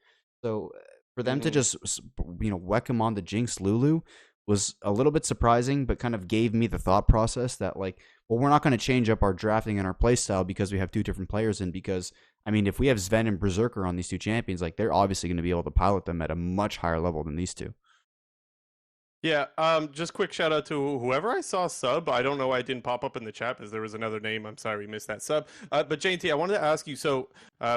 Speaker 2: So for them to just, whack him on the Jinx Lulu was a little bit surprising, but kind of gave me the thought process that, like, well, we're not going to change up our drafting and our playstyle because we have 2 different players in, because, I mean, if we have Sven and Berserker on these 2 champions, like, they're obviously going to be able to pilot them at a much higher level than these 2.
Speaker 1: Yeah, just quick shout out to whoever I saw sub. I don't know why it didn't pop up in the chat because there was another name. I'm sorry we missed that sub. But JT, I wanted to ask you, so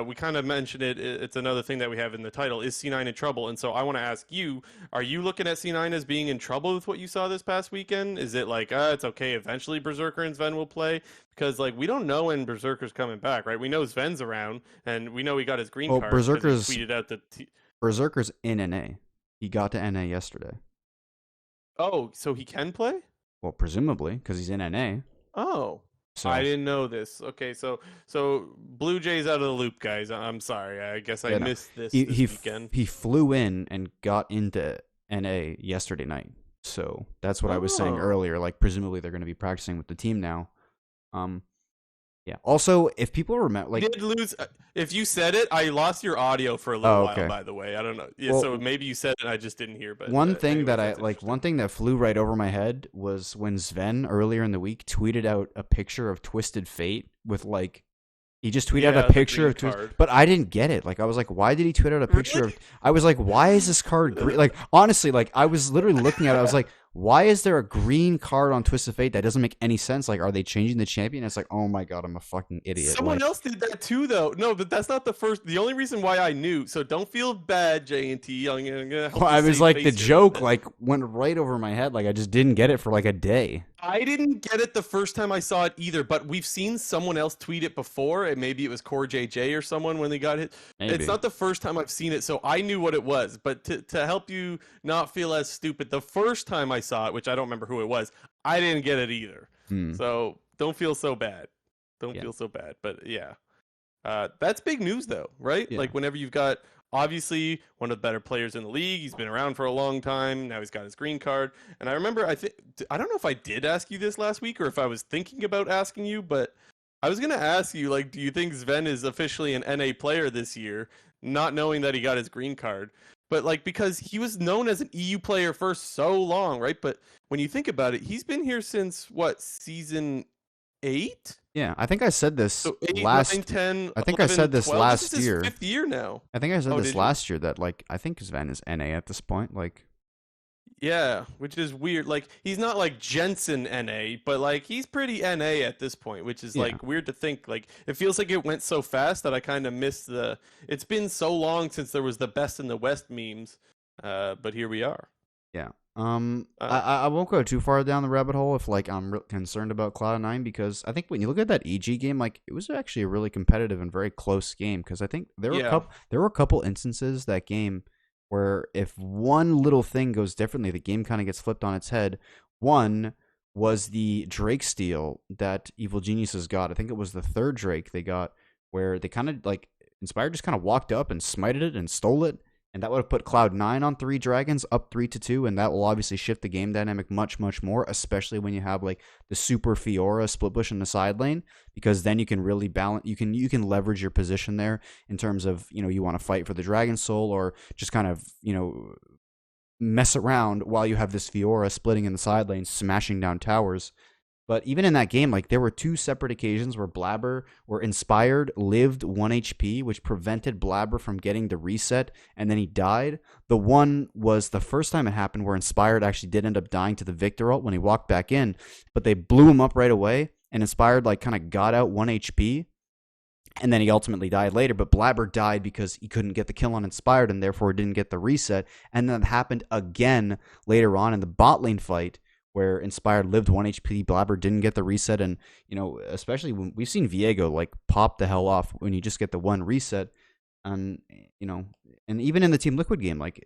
Speaker 1: we kind of mentioned it. It's another thing that we have in the title. Is C9 in trouble? And so I want to ask you, are you looking at C9 as being in trouble with what you saw this past weekend? Is it like, it's okay, eventually Berserker and Sven will play? Because, like, we don't know when Berserker's coming back, right? We know Sven's around, and we know he got his green card.
Speaker 2: Berserker's,
Speaker 1: he tweeted out
Speaker 2: Berserker's in NA. He got to NA yesterday.
Speaker 1: Oh, so he can play?
Speaker 2: Well, presumably, because he's in NA.
Speaker 1: Oh, so I didn't know this. Okay, so Blue Jays out of the loop, guys. I'm sorry. I guess I missed this weekend.
Speaker 2: He flew in and got into NA yesterday night. So that's what I was saying earlier. Like, presumably they're going to be practicing with the team now. Yeah. Also, if people remember, like,
Speaker 1: did lose. If you said it, I lost your audio for a little while. By the way, I don't know. Yeah, well, so maybe you said it, and I just didn't hear. But
Speaker 2: one thing one thing that flew right over my head was when Sven earlier in the week tweeted out a picture of Twisted Fate with, like, he just tweeted out a picture of Twisted, but I didn't get it. Like, I was like, why did he tweet out a picture of? I was like, why is this card green? Like, honestly, like, I was literally looking at it. I was like, why is there a green card on Twisted Fate? That doesn't make any sense. Like, are they changing the champion? It's like, oh my god, I'm a fucking idiot.
Speaker 1: Someone else did that too, though. No, but that's not the first. The only reason why I knew. So don't feel bad, J&T. I'm gonna help
Speaker 2: I was like, the joke like went right over my head. Like, I just didn't get it for like a day.
Speaker 1: I didn't get it the first time I saw it either, but we've seen someone else tweet it before, and maybe it was Core JJ or someone when they got hit. Maybe. It's not the first time I've seen it, so I knew what it was. But to help you not feel as stupid, the first time I saw it, which I don't remember who it was, I didn't get it either. So don't feel so bad. Don't feel so bad. But yeah, that's big news though, right? Yeah. Like, whenever you've got obviously one of the better players in the league, he's been around for a long time. Now he's got his green card. And I remember, I don't know if I did ask you this last week or if I was thinking about asking you, but I was gonna ask you, like, do you think Sven is officially an NA player this year, not knowing that he got his green card? But, like, because he was known as an EU player for so long, right? But when you think about it, he's been here since what, season 8?
Speaker 2: Yeah, I think I said this
Speaker 1: so 8,
Speaker 2: last.
Speaker 1: 9, 10,
Speaker 2: I think
Speaker 1: 11,
Speaker 2: I said this
Speaker 1: 12.
Speaker 2: last
Speaker 1: this is
Speaker 2: year.
Speaker 1: His 5th year now.
Speaker 2: I think I said this last year that, like, I think Sven is NA at this point. Like,
Speaker 1: yeah, which is weird. Like, he's not like Jensen NA, but like he's pretty NA at this point, which is like weird to think. Like, it feels like it went so fast that I kind of missed the. It's been so long since there was the best in the West memes, but here we are.
Speaker 2: Yeah. I won't go too far down the rabbit hole if, like, I'm concerned about Cloud9, because I think when you look at that EG game, like, it was actually a really competitive and very close game, because I think there were a couple instances that game where if one little thing goes differently, the game kind of gets flipped on its head. One was the Drake steal that Evil Geniuses got. I think it was the 3rd Drake they got, where they kind of, like, Inspired just kind of walked up and smited it and stole it. And that would have put Cloud9 on 3 dragons, up 3-2, and that will obviously shift the game dynamic much, much more, especially when you have, like, the super Fiora split push in the side lane, because then you can really balance, you can leverage your position there in terms of, you want to fight for the Dragon Soul or just kind of, mess around while you have this Fiora splitting in the side lane, smashing down towers. But even in that game, like, there were 2 separate occasions where Inspired lived 1 HP, which prevented Blabber from getting the reset, and then he died. The one was the first time it happened where Inspired actually did end up dying to the Victor ult when he walked back in, but they blew him up right away, and Inspired, like, kind of got out 1 HP, and then he ultimately died later, but Blabber died because he couldn't get the kill on Inspired and therefore didn't get the reset, and that happened again later on in the bot lane fight, where Inspired lived 1 HP, Blabber didn't get the reset, and especially when we've seen Viego like pop the hell off when you just get the one reset, and and even in the Team Liquid game, like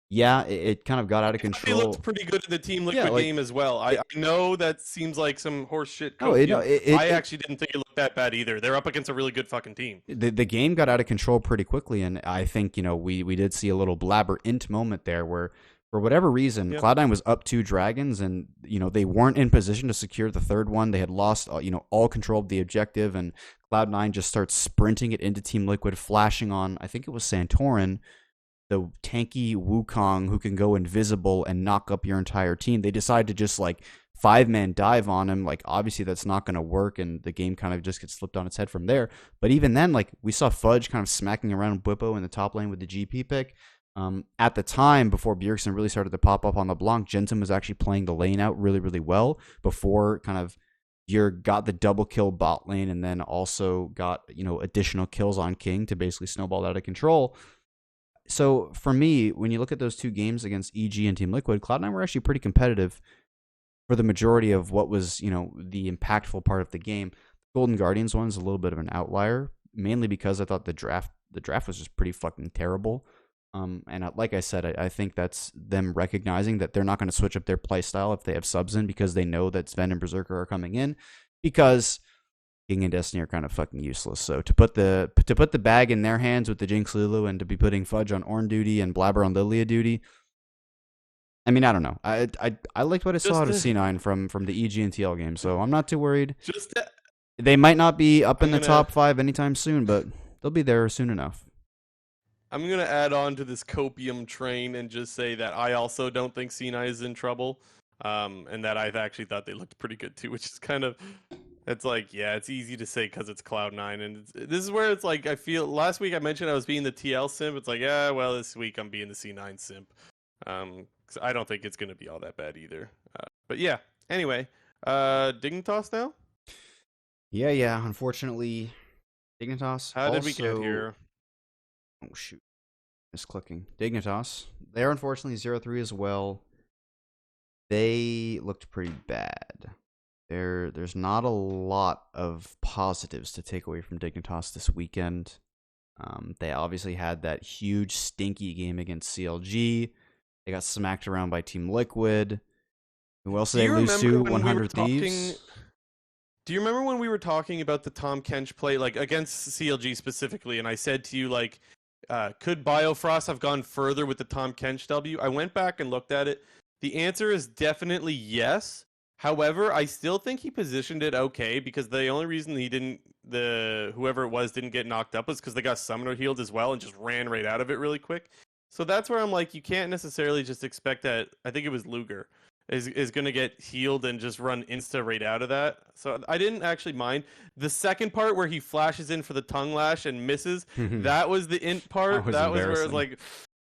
Speaker 2: yeah, it kind of got out of
Speaker 1: They
Speaker 2: control.
Speaker 1: looked pretty good in the Team Liquid
Speaker 2: Yeah, like
Speaker 1: game as well. I know that seems like some horse shit
Speaker 2: no, it, no,
Speaker 1: copium. I
Speaker 2: it
Speaker 1: actually didn't think it looked that bad either. They're up against a really good fucking team.
Speaker 2: the game got out of control pretty quickly, and I think we did see a little Blabber int moment there where for whatever reason
Speaker 1: Yeah.
Speaker 2: Cloud9 was up 2 dragons, and they weren't in position to secure the third one. They had lost all control of the objective, and Cloud9 just starts sprinting it into Team Liquid, flashing on, I think it was Santorin, the tanky Wukong who can go invisible and knock up your entire team. They decide to just like 5-man dive on him. Like obviously that's not going to work, and the game kind of just gets flipped on its head from there. But even then, like we saw Fudge kind of smacking around Bwipo in the top lane with the GP pick. At the time, before Bjergsen really started to pop up on the Blanc, Jensen was actually playing the lane out really, really well before kind of Bjerg got the double kill bot lane, and then also got additional kills on King to basically snowball out of control. So for me, when you look at those two games against EG and Team Liquid, Cloud9 were actually pretty competitive for the majority of what was, the impactful part of the game. Golden Guardians one is a little bit of an outlier, mainly because I thought the draft was just pretty fucking terrible. And like I said, I think that's them recognizing that they're not going to switch up their play style if they have subs in, because they know that Sven and Berserker are coming in, because King and Destiny are kind of fucking useless. So to put the bag in their hands with the Jinx Lulu, and to be putting Fudge on Ornn duty and Blabber on Lilia duty, I mean, I don't know. I liked what I saw out of C9 from the EG and TL game, so I'm not too worried. They might not be up in the top 5 anytime soon, but they'll be there soon enough.
Speaker 1: I'm going to add on to this copium train and just say that I also don't think C9 is in trouble, and that I've actually thought they looked pretty good too, which is kind of, it's like, yeah, it's easy to say because it's Cloud9, and this is where it's like, I feel, last week I mentioned I was being the TL simp, it's like, yeah, well, this week I'm being the C9 simp, cause I don't think it's going to be all that bad either, but yeah, anyway, Dignitas now?
Speaker 2: Yeah, unfortunately, Dignitas.
Speaker 1: How did we get here?
Speaker 2: Oh, shoot. Misclicking. Dignitas. They're unfortunately 0-3 as well. They looked pretty bad. There's not a lot of positives to take away from Dignitas this weekend. They obviously had that huge stinky game against CLG. They got smacked around by Team Liquid. Who else did they lose to? 100 Thieves.
Speaker 1: Do you remember when we were talking about the Tom Kench play, like against CLG specifically, and I said to you, like, could Biofrost have gone further with the Tom Kench W? I went back and looked at it. The answer is definitely yes. However, I still think he positioned it okay, because the only reason he didn't, whoever it was didn't get knocked up was because they got Summoner healed as well and just ran right out of it really quick. So that's where I'm like, you can't necessarily just expect that. I think it was Luger is going to get healed and just run insta right out of that. So I didn't actually mind. The second part where he flashes in for the tongue lash and misses, that was the int part. That was where it's like,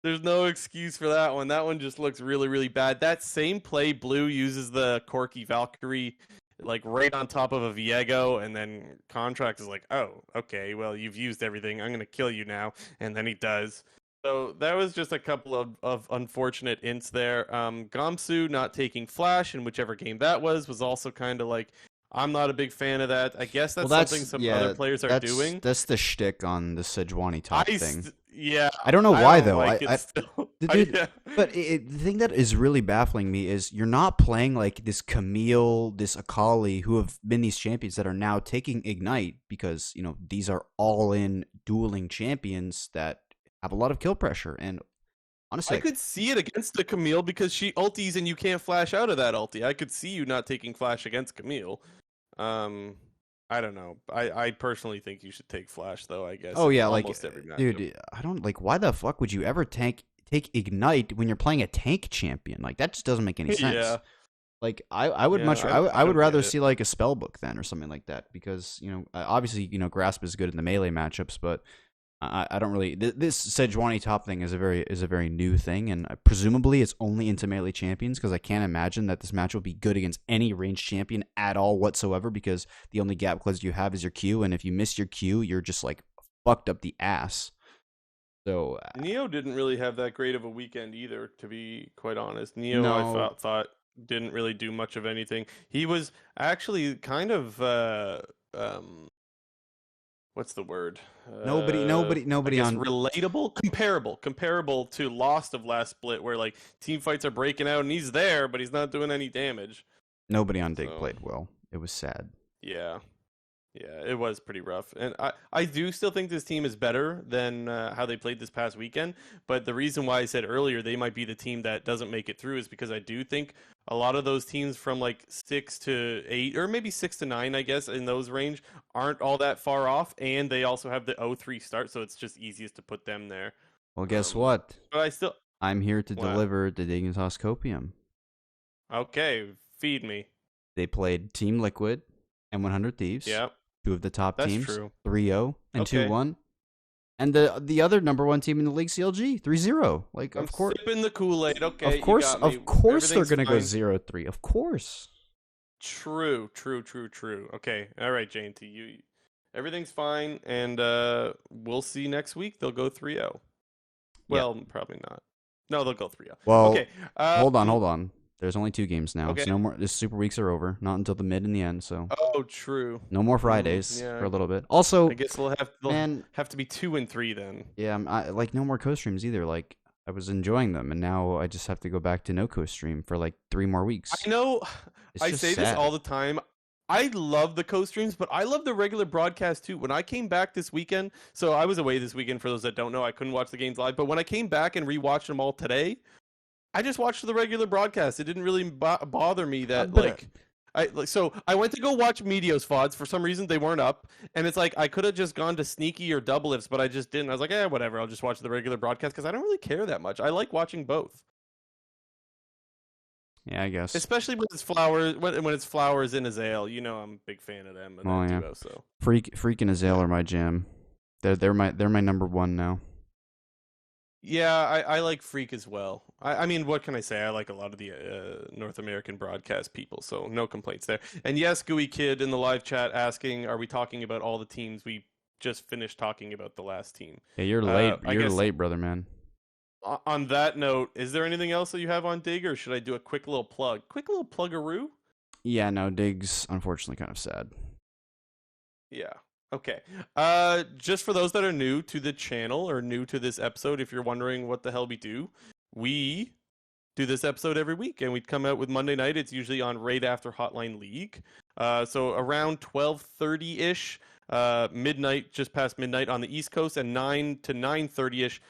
Speaker 1: there's no excuse for that one. That one just looks really, really bad. That same play, Blue uses the Corki Valkyrie like right on top of a Viego, and then Contract is like, oh, okay, well, you've used everything. I'm going to kill you now. And then he does. So that was just a couple of unfortunate ints there. Gamsu not taking Flash in whichever game that was also kind of like, I'm not a big fan of that. I guess that's something some other players are doing.
Speaker 2: That's the shtick on the Sejuani top thing.
Speaker 1: Yeah.
Speaker 2: I don't know why, though.
Speaker 1: Like
Speaker 2: But the thing that is really baffling me is you're not playing like this Camille, this Akali, who have been these champions that are now taking Ignite, because, these are all-in dueling champions that have a lot of kill pressure. And honestly,
Speaker 1: I could see it against the Camille because she ulties and you can't flash out of that ulti. I could see you not taking flash against Camille. I don't know. I personally think you should take flash, though, I guess.
Speaker 2: Oh yeah,
Speaker 1: almost every match.
Speaker 2: Dude, I don't like, why the fuck would you ever take Ignite when you're playing a tank champion? Like, that just doesn't make any sense.
Speaker 1: Yeah.
Speaker 2: Like, I would I would rather see like a spellbook then or something like that, because obviously Grasp is good in the melee matchups, but I don't really. This Sejuani top thing is a very new thing, and presumably it's only into melee champions, because I can't imagine that this match will be good against any ranged champion at all whatsoever, because the only gap close you have is your Q, and if you miss your Q, you're just like fucked up the ass. So
Speaker 1: Neo didn't really have that great of a weekend either, to be quite honest. Neo, I thought didn't really do much of anything. He was actually kind of um what's the word?
Speaker 2: Nobody, nobody,
Speaker 1: I
Speaker 2: nobody
Speaker 1: guess
Speaker 2: on
Speaker 1: relatable, comparable to Lost of last split, where like team fights are breaking out and he's there, but he's not doing any damage.
Speaker 2: nobody on Dig
Speaker 1: So
Speaker 2: played well. It was sad.
Speaker 1: yeah, yeah, it was pretty rough, and I do still think this team is better than how they played this past weekend. But the reason why I said earlier they might be the team that doesn't make it through is because I do think a lot of those teams from like 6 to 8 or maybe 6 to 9, I guess, in those range aren't all that far off, and they also have the 0-3 start, so it's just easiest to put them there.
Speaker 2: Well, guess what?
Speaker 1: But I still
Speaker 2: I'm here to
Speaker 1: what?
Speaker 2: deliver the Dignitas Copium.
Speaker 1: Okay, feed me.
Speaker 2: They played Team Liquid and 100 Thieves.
Speaker 1: Yeah,
Speaker 2: Two of the top
Speaker 1: that's
Speaker 2: teams.
Speaker 1: true.
Speaker 2: 3-0 and
Speaker 1: Okay.
Speaker 2: 2-1. And the other number one team in the league, CLG, 3-0. Like,
Speaker 1: I'm
Speaker 2: of course.
Speaker 1: sipping the Kool-Aid. Okay,
Speaker 2: Of course,
Speaker 1: you got me.
Speaker 2: of course they're
Speaker 1: Everything's
Speaker 2: going to go
Speaker 1: fine.
Speaker 2: 0-3. Of course.
Speaker 1: True. Okay, all right, JNT. Everything's fine, and we'll see next week. They'll go 3-0. Well, probably not. No, they'll go 3-0.
Speaker 2: Well,
Speaker 1: Okay.
Speaker 2: hold on. There's only 2 games now.
Speaker 1: Okay.
Speaker 2: So no more. The Super Weeks are over. Not until the mid and the end. So
Speaker 1: Oh, true.
Speaker 2: no more Fridays
Speaker 1: yeah.
Speaker 2: for a little bit. Also,
Speaker 1: I guess they'll
Speaker 2: man,
Speaker 1: have to be 2 and 3 then.
Speaker 2: yeah, like no more co-streams either. Like I was enjoying them, and now I just have to go back to no co-stream for like 3 more weeks.
Speaker 1: I know.
Speaker 2: It's
Speaker 1: I
Speaker 2: just
Speaker 1: say this
Speaker 2: sad.
Speaker 1: all the time. I love the co-streams, but I love the regular broadcast too. When I came back this weekend, so I was away this weekend for those that don't know, I couldn't watch the games live, but when I came back and rewatched them all today, I just watched the regular broadcast. It didn't really bother me that
Speaker 2: But,
Speaker 1: so I went to go watch Meteos VODs. For some reason they weren't up, and it's like I could have just gone to Sneaky or Double Ifs, but I just didn't. I was like, whatever. I'll just watch the regular broadcast because I don't really care that much. I like watching both.
Speaker 2: yeah, I guess.
Speaker 1: Especially when it's Flowers, when it's Flowers and Azale, you know I'm a big fan of them and
Speaker 2: Oh,
Speaker 1: that
Speaker 2: yeah.
Speaker 1: duo. So
Speaker 2: Freak and Azale are my jam. They're my number one now.
Speaker 1: yeah, I like Freak as well. I mean, what can I say? I like a lot of the North American broadcast people, so no complaints there. And yes, Gooey Kid in the live chat asking, are we talking about all the teams? We just finished talking about the last team.
Speaker 2: Yeah, you're late.
Speaker 1: I
Speaker 2: You're
Speaker 1: guess-
Speaker 2: late, brother, man.
Speaker 1: On that note, is there anything else that you have on Dig, or should I do a quick little plug? Quick little pluggaroo?
Speaker 2: Yeah, no, Dig's unfortunately kind of sad.
Speaker 1: Yeah. Okay. Just for those that are new to the channel or new to this episode, if you're wondering what the hell we do this episode every week, and we come out with Monday night. It's usually on right after Hotline League. So around 12:30-ish, midnight, just past midnight on the East Coast, and 9 to 9:30-ish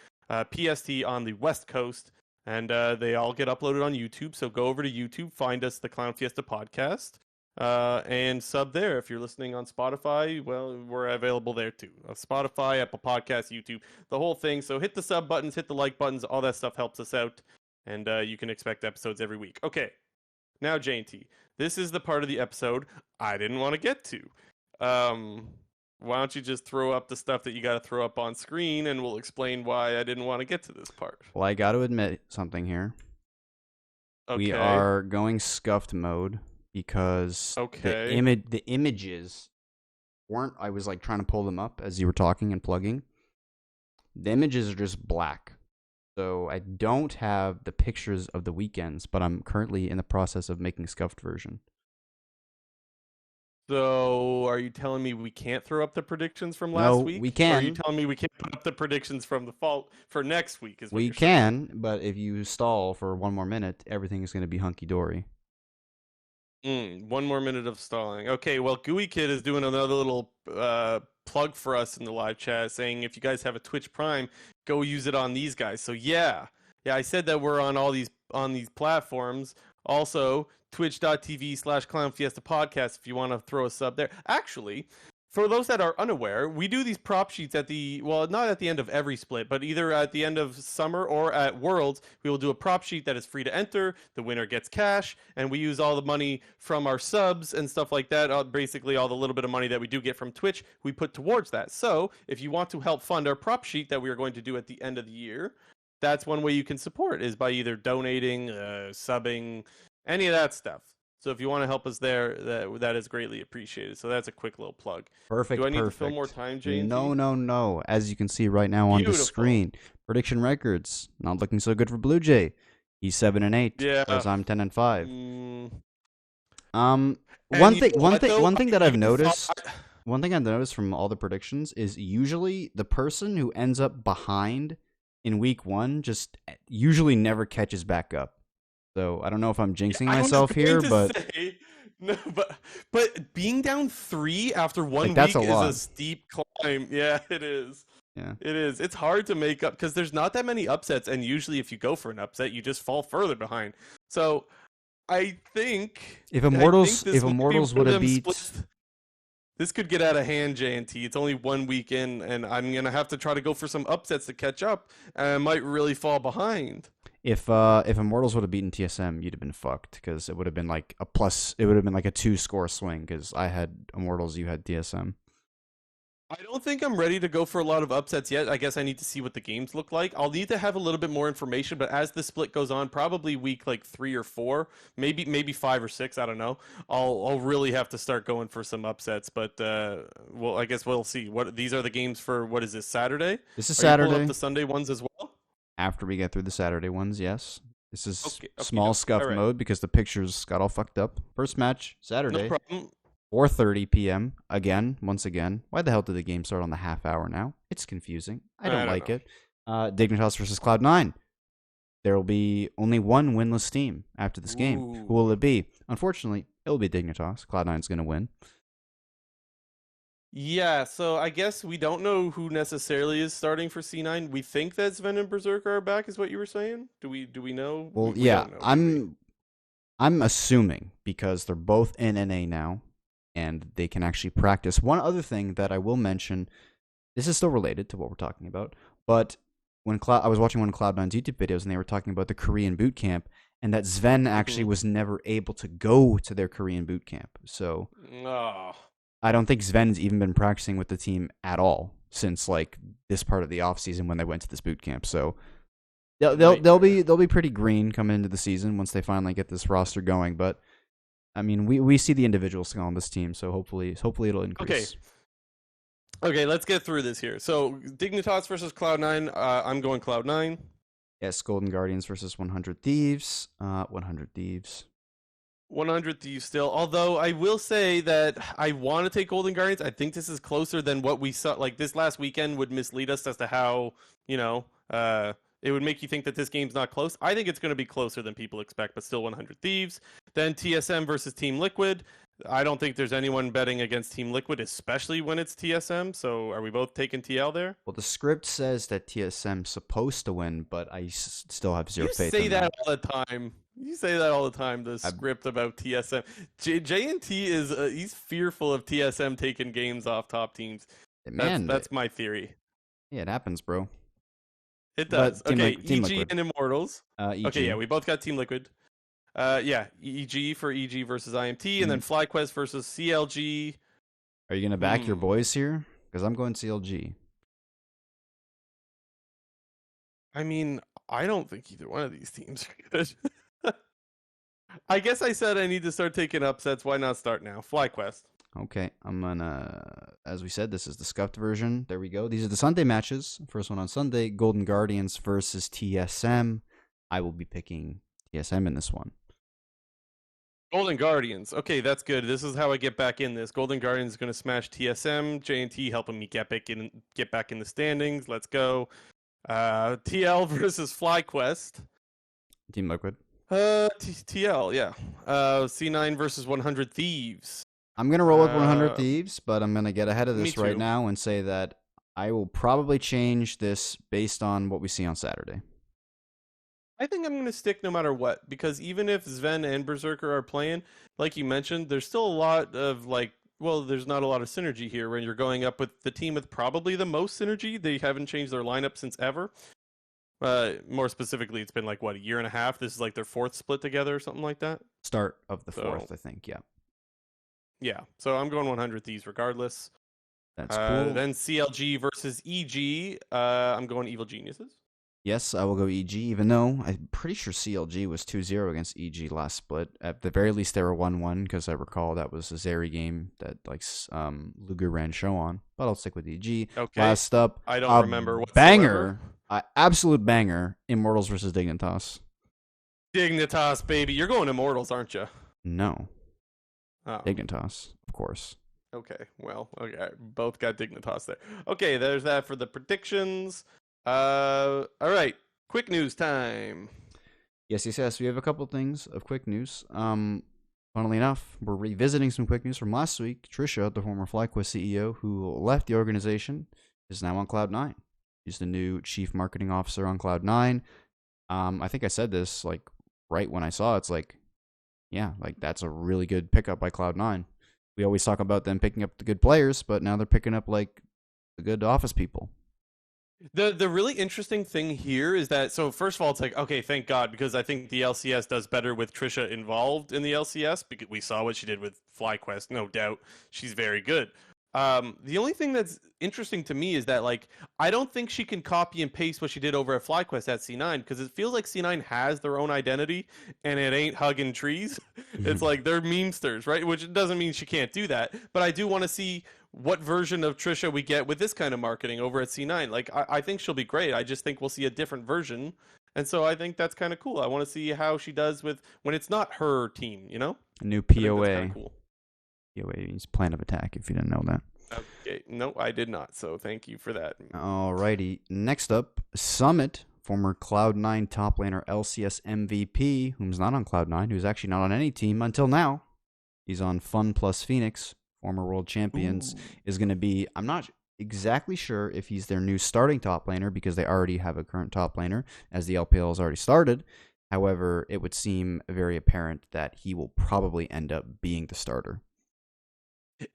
Speaker 1: PST on the West Coast. And they all get uploaded on YouTube. So go over to YouTube, find us, the Clown Fiesta Podcast, and sub there. If you're listening on Spotify, well, we're available there too. Spotify, Apple Podcasts, YouTube, the whole thing. So hit the sub buttons, hit the like buttons. All that stuff helps us out. And you can expect episodes every week. Okay, now JT, this is the part of the episode I didn't want to get to. Why don't you just throw up the stuff that you got to throw up on screen, and we'll explain why I didn't want to get to this part.
Speaker 2: Well, I got to admit something here.
Speaker 1: Okay.
Speaker 2: We are going scuffed mode because
Speaker 1: Okay.
Speaker 2: the images weren't. I was like trying to pull them up as you were talking and plugging. The images are just black. So I don't have the pictures of the weekends, but I'm currently in the process of making scuffed version.
Speaker 1: So, are you telling me we can't throw up the predictions from last week?
Speaker 2: We
Speaker 1: Or
Speaker 2: can.
Speaker 1: are you telling me we can't put up the predictions from the fall for next week? Is what
Speaker 2: We
Speaker 1: you're saying?
Speaker 2: can, but if you stall for 1 more minute, everything is going to be hunky dory.
Speaker 1: 1 more minute of stalling. Okay, well, Gooey Kid is doing another little plug for us in the live chat, saying if you guys have a Twitch Prime, go use it on these guys. So yeah, I said that we're on all these platforms. Also, twitch.tv/Clown Fiesta Podcast if you want to throw a sub there. Actually, for those that are unaware, we do these prop sheets not at the end of every split, but either at the end of summer or at Worlds. We will do a prop sheet that is free to enter. The winner gets cash, and we use all the money from our subs and stuff like that. Basically, all the little bit of money that we do get from Twitch, we put towards that. So, if you want to help fund our prop sheet that we are going to do at the end of the year, that's one way you can support, is by either donating, subbing, any of that stuff. So if you want to help us there, that is greatly appreciated. So that's a quick little plug.
Speaker 2: Perfect.
Speaker 1: Do I need to fill more time, Jane?
Speaker 2: No. As you can see right now on the
Speaker 1: Beautiful.
Speaker 2: screen, prediction records not looking so good for Blue Jay. He's 7-8,
Speaker 1: Yeah.
Speaker 2: whereas I'm 10-5.
Speaker 1: Mm.
Speaker 2: Um,
Speaker 1: And you know what though?
Speaker 2: one thing that
Speaker 1: I
Speaker 2: I've
Speaker 1: even thought.
Speaker 2: noticed, one thing I've noticed from all the predictions is usually the person who ends up behind in week one just usually never catches back up. So I don't know if I'm
Speaker 1: Yeah,
Speaker 2: jinxing
Speaker 1: I was
Speaker 2: myself
Speaker 1: going
Speaker 2: here,
Speaker 1: to
Speaker 2: but
Speaker 1: say no, but being down 3 after
Speaker 2: like
Speaker 1: one
Speaker 2: that's a
Speaker 1: week is a
Speaker 2: lot.
Speaker 1: steep climb. Yeah, it is.
Speaker 2: Yeah.
Speaker 1: It is. It's hard to make up because there's not that many upsets, and usually if you go for an upset, you just fall further behind. So I think
Speaker 2: If
Speaker 1: this might be
Speaker 2: Immortals
Speaker 1: one
Speaker 2: would
Speaker 1: of
Speaker 2: have
Speaker 1: them
Speaker 2: beat
Speaker 1: splits. This could get out of hand, JNT. It's only one week in, and I'm gonna have to try to go for some upsets to catch up, and I might really fall behind.
Speaker 2: if Immortals would have beaten TSM, you'd have been fucked because it would have been like a plus. It would have been like a 2-score swing because I had Immortals, you had TSM.
Speaker 1: I don't think I'm ready to go for a lot of upsets yet. I guess I need to see what the games look like. I'll need to have a little bit more information, but as the split goes on, probably week like 3 or 4, maybe 5 or 6. I don't know. I'll really have to start going for some upsets. But well, I guess we'll see. What these are the games for? What is this Saturday?
Speaker 2: This is
Speaker 1: Are you pulling up
Speaker 2: Saturday.
Speaker 1: the Sunday ones as well?
Speaker 2: After we get through the Saturday ones, yes. This is
Speaker 1: Okay, okay,
Speaker 2: small
Speaker 1: doke.
Speaker 2: scuff
Speaker 1: All right,
Speaker 2: mode because the pictures got all fucked up. First match
Speaker 1: no
Speaker 2: Saturday,
Speaker 1: problem.
Speaker 2: 4:30 p.m. Again, once again. Why the hell did the game start on the half hour now? It's confusing. I don't
Speaker 1: don't
Speaker 2: like
Speaker 1: know.
Speaker 2: it. Dignitas versus Cloud9. There will be only one winless team after this game.
Speaker 1: Ooh.
Speaker 2: Who will it be? Unfortunately, it will be Dignitas. Cloud9's going to win.
Speaker 1: Yeah, so I guess we don't know who necessarily is starting for C9. We think that Sven and Berserker are back, is what you were saying? Do we know?
Speaker 2: Well,
Speaker 1: We
Speaker 2: yeah,
Speaker 1: don't know, do we?
Speaker 2: I'm assuming because they're both in NA now and they can actually practice. One other thing that I will mention, this is still related to what we're talking about, but I was watching one of Cloud9's YouTube videos and they were talking about the Korean boot camp and that Sven actually
Speaker 1: Mhm.
Speaker 2: was never able to go to their Korean boot camp. So
Speaker 1: Oh,
Speaker 2: I don't think Sven's even been practicing with the team at all since like this part of the offseason when they went to this boot camp. So they'll be pretty green coming into the season once they finally get this roster going. But I mean, we see the individuals on this team, so hopefully it'll increase.
Speaker 1: Okay, let's get through this here. So Dignitas versus Cloud9. I'm going Cloud9.
Speaker 2: Yes, Golden Guardians versus 100 Thieves. 100 Thieves.
Speaker 1: 100 Thieves still. Although I will say that I want to take Golden Guardians. I think this is closer than what we saw. Like this last weekend would mislead us as to how, it would make you think that this game's not close. I think it's going to be closer than people expect, but still 100 Thieves. Then TSM versus Team Liquid. I don't think there's anyone betting against Team Liquid, especially when it's TSM. So are we both taking TL there?
Speaker 2: Well, the script says that TSM's supposed to win, but I still have zero
Speaker 1: You
Speaker 2: faith
Speaker 1: say
Speaker 2: in
Speaker 1: that
Speaker 2: them.
Speaker 1: all the time. You say that all the time. The
Speaker 2: I,
Speaker 1: script about TSM. JNT is he's fearful of TSM taking games off top teams.
Speaker 2: man,
Speaker 1: That's my theory.
Speaker 2: yeah, it happens, bro.
Speaker 1: It does.
Speaker 2: But Team,
Speaker 1: Okay,
Speaker 2: Team
Speaker 1: EG
Speaker 2: Liquid.
Speaker 1: and Immortals.
Speaker 2: EG.
Speaker 1: Okay, yeah, we both got Team Liquid. Yeah, EG for EG versus IMT, and then FlyQuest versus CLG.
Speaker 2: Are you going to back your boys here? Because I'm going CLG.
Speaker 1: I mean, I don't think either one of these teams are good. I guess I said I need to start taking upsets. Why not start now? FlyQuest.
Speaker 2: Okay, I'm gonna, as we said, this is the scuffed version. There we go. These are the Sunday matches. First one on Sunday, Golden Guardians versus TSM. I will be picking TSM in this one.
Speaker 1: Golden Guardians. Okay, that's good. This is how I get back in this. Golden Guardians is going to smash TSM. JNT helping me get back in the standings. Let's go. TL versus FlyQuest.
Speaker 2: Team Liquid.
Speaker 1: TL, yeah. C9 versus 100 Thieves.
Speaker 2: I'm gonna roll with 100 Thieves, but I'm gonna get ahead of this
Speaker 1: Me
Speaker 2: right
Speaker 1: too.
Speaker 2: now and say that I will probably change this based on what we see on Saturday.
Speaker 1: I think I'm going to stick no matter what, because even if Sven and Berserker are playing, like you mentioned, there's still a lot of there's not a lot of synergy here when you're going up with the team with probably the most synergy. They haven't changed their lineup since ever. More specifically, it's been like, what, a year and a half? This is like their 4th split together or something like that?
Speaker 2: Start of the 4th, I think, yeah.
Speaker 1: Yeah, so I'm going 100 Thieves regardless.
Speaker 2: That's cool.
Speaker 1: Then CLG versus EG. I'm going Evil Geniuses.
Speaker 2: Yes, I will go EG, even though I'm pretty sure CLG was 2-0 against EG last split. At the very least, they were 1-1, because I recall that was a Zeri game that Luger ran show on. But I'll stick with EG.
Speaker 1: Okay.
Speaker 2: Last up,
Speaker 1: I don't remember whatsoever.
Speaker 2: Banger, absolute banger, Immortals versus Dignitas.
Speaker 1: Dignitas, baby. You're going Immortals, aren't you?
Speaker 2: No,
Speaker 1: Oh,
Speaker 2: Dignitas, of course.
Speaker 1: okay. Well, okay. Both got Dignitas there. Okay, there's that for the predictions. All right. Quick news time.
Speaker 2: Yes, yes, yes. We have a couple things of quick news. Funnily enough, we're revisiting some quick news from last week. Trisha, the former FlyQuest CEO who left the organization, is now on Cloud9. She's the new chief marketing officer on Cloud9. I think I said this like right when I saw it. It's like, yeah, like that's a really good pickup by Cloud9. We always talk about them picking up the good players, but now they're picking up like the good office people.
Speaker 1: The really interesting thing here is that, so first of all, it's like, okay, thank God, because I think the LCS does better with Trisha involved in the LCS, because we saw what she did with FlyQuest, no doubt. She's very good. The only thing that's interesting to me is that, like, I don't think she can copy and paste what she did over at FlyQuest at C9, because it feels like C9 has their own identity and it ain't hugging trees. It's like they're memesters, right? Which doesn't mean she can't do that, but I do want to see what version of Trisha we get with this kind of marketing over at C9. Like, I think she'll be great. I just think we'll see a different version. And so I think that's kind of cool. I want to see how she does with when it's not her team, you know?
Speaker 2: A new
Speaker 1: I think that's kind
Speaker 2: POA.
Speaker 1: of cool.
Speaker 2: POA means plan of attack, if you didn't know that.
Speaker 1: Okay. No, I did not. So thank you for that.
Speaker 2: Alrighty. Next up, Summit, former Cloud9 top laner LCS MVP, who's not on Cloud9, who's actually not on any team until now. He's on Fun plus Phoenix, former world champions, is going to be, I'm not exactly sure if he's their new starting top laner because they already have a current top laner as the LPL has already started. However, it would seem very apparent that he will probably end up being the starter.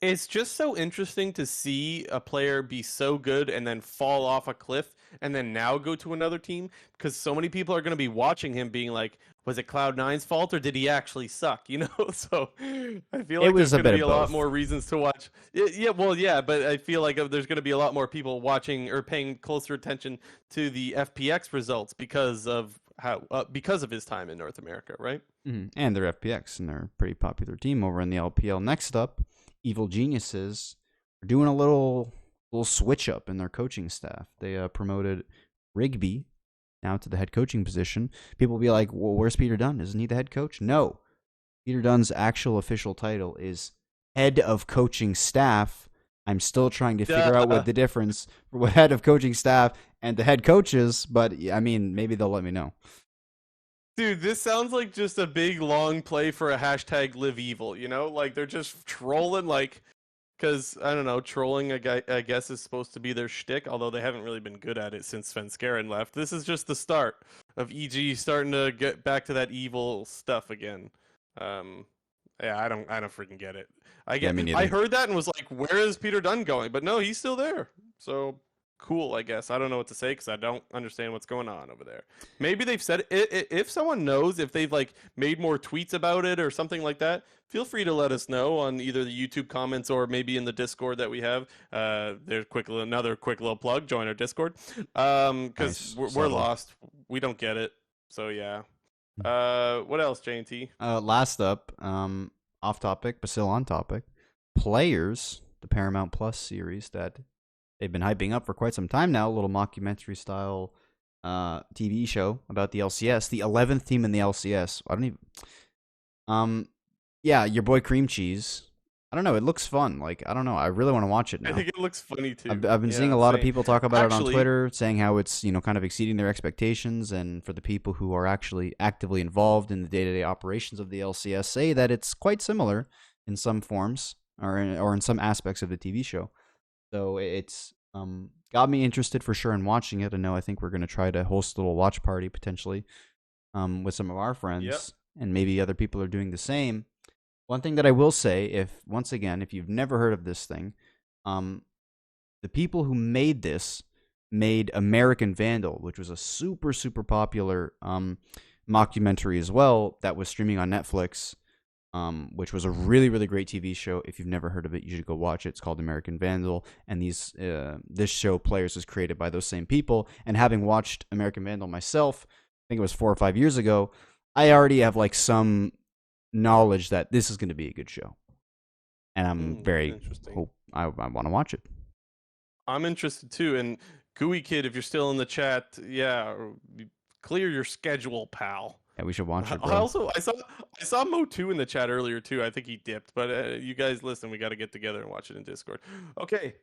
Speaker 1: It's just so interesting to see a player be so good and then fall off a cliff and then now go to another team, because so many people are going to be watching him being like, was it Cloud9's fault or did he actually suck? You know, so I feel like there's going to be a lot more reasons to watch. Yeah, well, yeah, but I feel like there's going to be a lot more people watching or paying closer attention to the FPX results because of because of his time in North America, right?
Speaker 2: Mm-hmm. And they're FPX, and they're a pretty popular team over in the LPL. Next up, Evil Geniuses are doing a little switch up in their coaching staff. They promoted Rigby now to the head coaching position. People will be like, well, where's Peter Dunn? Isn't he the head coach? No. Peter Dunn's actual official title is head of coaching staff. I'm still trying to figure out what the difference for head of coaching staff and the head coaches, but I mean, maybe they'll let me know.
Speaker 1: Dude, this sounds like just a big long play for a hashtag live evil, you know? Like they're just trolling, like, because I don't know, trolling I guess is supposed to be their shtick, although they haven't really been good at it since Svenskeren left. This is just the start of EG starting to get back to that evil stuff again. Yeah, I don't freaking get it. I heard that and was like, where is Peter Dunn going? But no, he's still there. So cool, I guess. I don't know what to say because I don't understand what's going on over there. Maybe they've said it. If someone knows, if they've like made more tweets about it or something like that, feel free to let us know on either the YouTube comments or maybe in the Discord that we have. There's another quick little plug. Join our Discord because we're lost. We don't get it. So yeah. What else, JT?
Speaker 2: Last up, off topic but still on topic. Players, the Paramount Plus series that they've been hyping up for quite some time now, a little mockumentary style TV show about the LCS, the 11th team in the LCS. I don't even yeah, your boy Cream Cheese. I don't know, it looks fun. Like, I don't know, I really want to watch it now.
Speaker 1: I think it looks funny too.
Speaker 2: I've been seeing a lot of people talk about it on Twitter, saying how it's, you know, kind of exceeding their expectations, and for the people who are actually actively involved in the day-to-day operations of the LCS, say that it's quite similar in some forms or in some aspects of the TV show. So it's got me interested for sure in watching it. I think we're going to try to host a little watch party potentially with some of our friends, and maybe other people are doing the same. One thing that I will say, if you've never heard of this thing, the people who made this made American Vandal, which was a super, super popular mockumentary as well that was streaming on Netflix, which was a really, really great TV show. If you've never heard of it, you should go watch it. It's called American Vandal, and this show, Players, was created by those same people. And having watched American Vandal myself, I think it was 4 or 5 years ago, I already have like some knowledge that this is going to be a good show, and I'm very hope I want to watch it.
Speaker 1: I'm interested too. And Gooey Kid, if you're still in the chat, yeah, clear your schedule, pal.
Speaker 2: Yeah, we should watch it,
Speaker 1: I
Speaker 2: bro.
Speaker 1: also I saw Mo2 in the chat earlier too. I think he dipped, but you guys listen. We got to get together and watch it in Discord. Okay,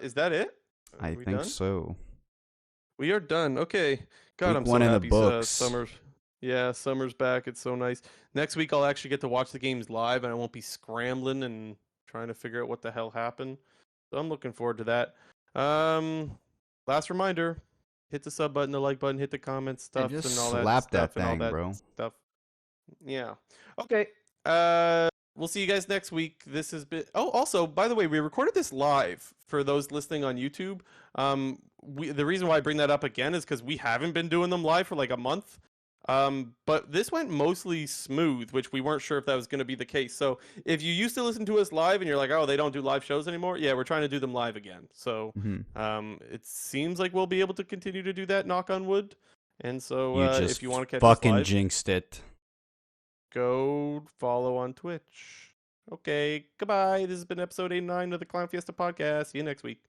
Speaker 1: is that it?
Speaker 2: I
Speaker 1: Are we
Speaker 2: think
Speaker 1: done?
Speaker 2: so.
Speaker 1: We are done. Okay. God,
Speaker 2: Week
Speaker 1: I'm so
Speaker 2: one in the
Speaker 1: happy.
Speaker 2: books.
Speaker 1: Summer's back. It's so nice. Next week I'll actually get to watch the games live, and I won't be scrambling and trying to figure out what the hell happened. So I'm looking forward to that. Um, Last reminder: hit the sub button, the like button, hit the comment
Speaker 2: And
Speaker 1: stuff,
Speaker 2: just
Speaker 1: and all that
Speaker 2: slap that
Speaker 1: stuff, and all
Speaker 2: thing,
Speaker 1: that
Speaker 2: bro.
Speaker 1: stuff. Yeah. Okay. We'll see you guys next week. This has been. Oh, also, by the way, we recorded this live for those listening on YouTube. The reason why I bring that up again is because we haven't been doing them live for like a month. But this went mostly smooth, which we weren't sure if that was going to be the case. So if you used to listen to us live and you're like, oh, they don't do live shows anymore, yeah, we're trying to do them live again. So,
Speaker 2: Hmm.
Speaker 1: it seems like we'll be able to continue to do that. Knock on wood. And so,
Speaker 2: You
Speaker 1: if
Speaker 2: just
Speaker 1: you want to catch us
Speaker 2: fucking
Speaker 1: live,
Speaker 2: jinxed it.
Speaker 1: go follow on Twitch. Okay, goodbye. This has been episode 89 of the Clown Fiesta podcast. See you next week.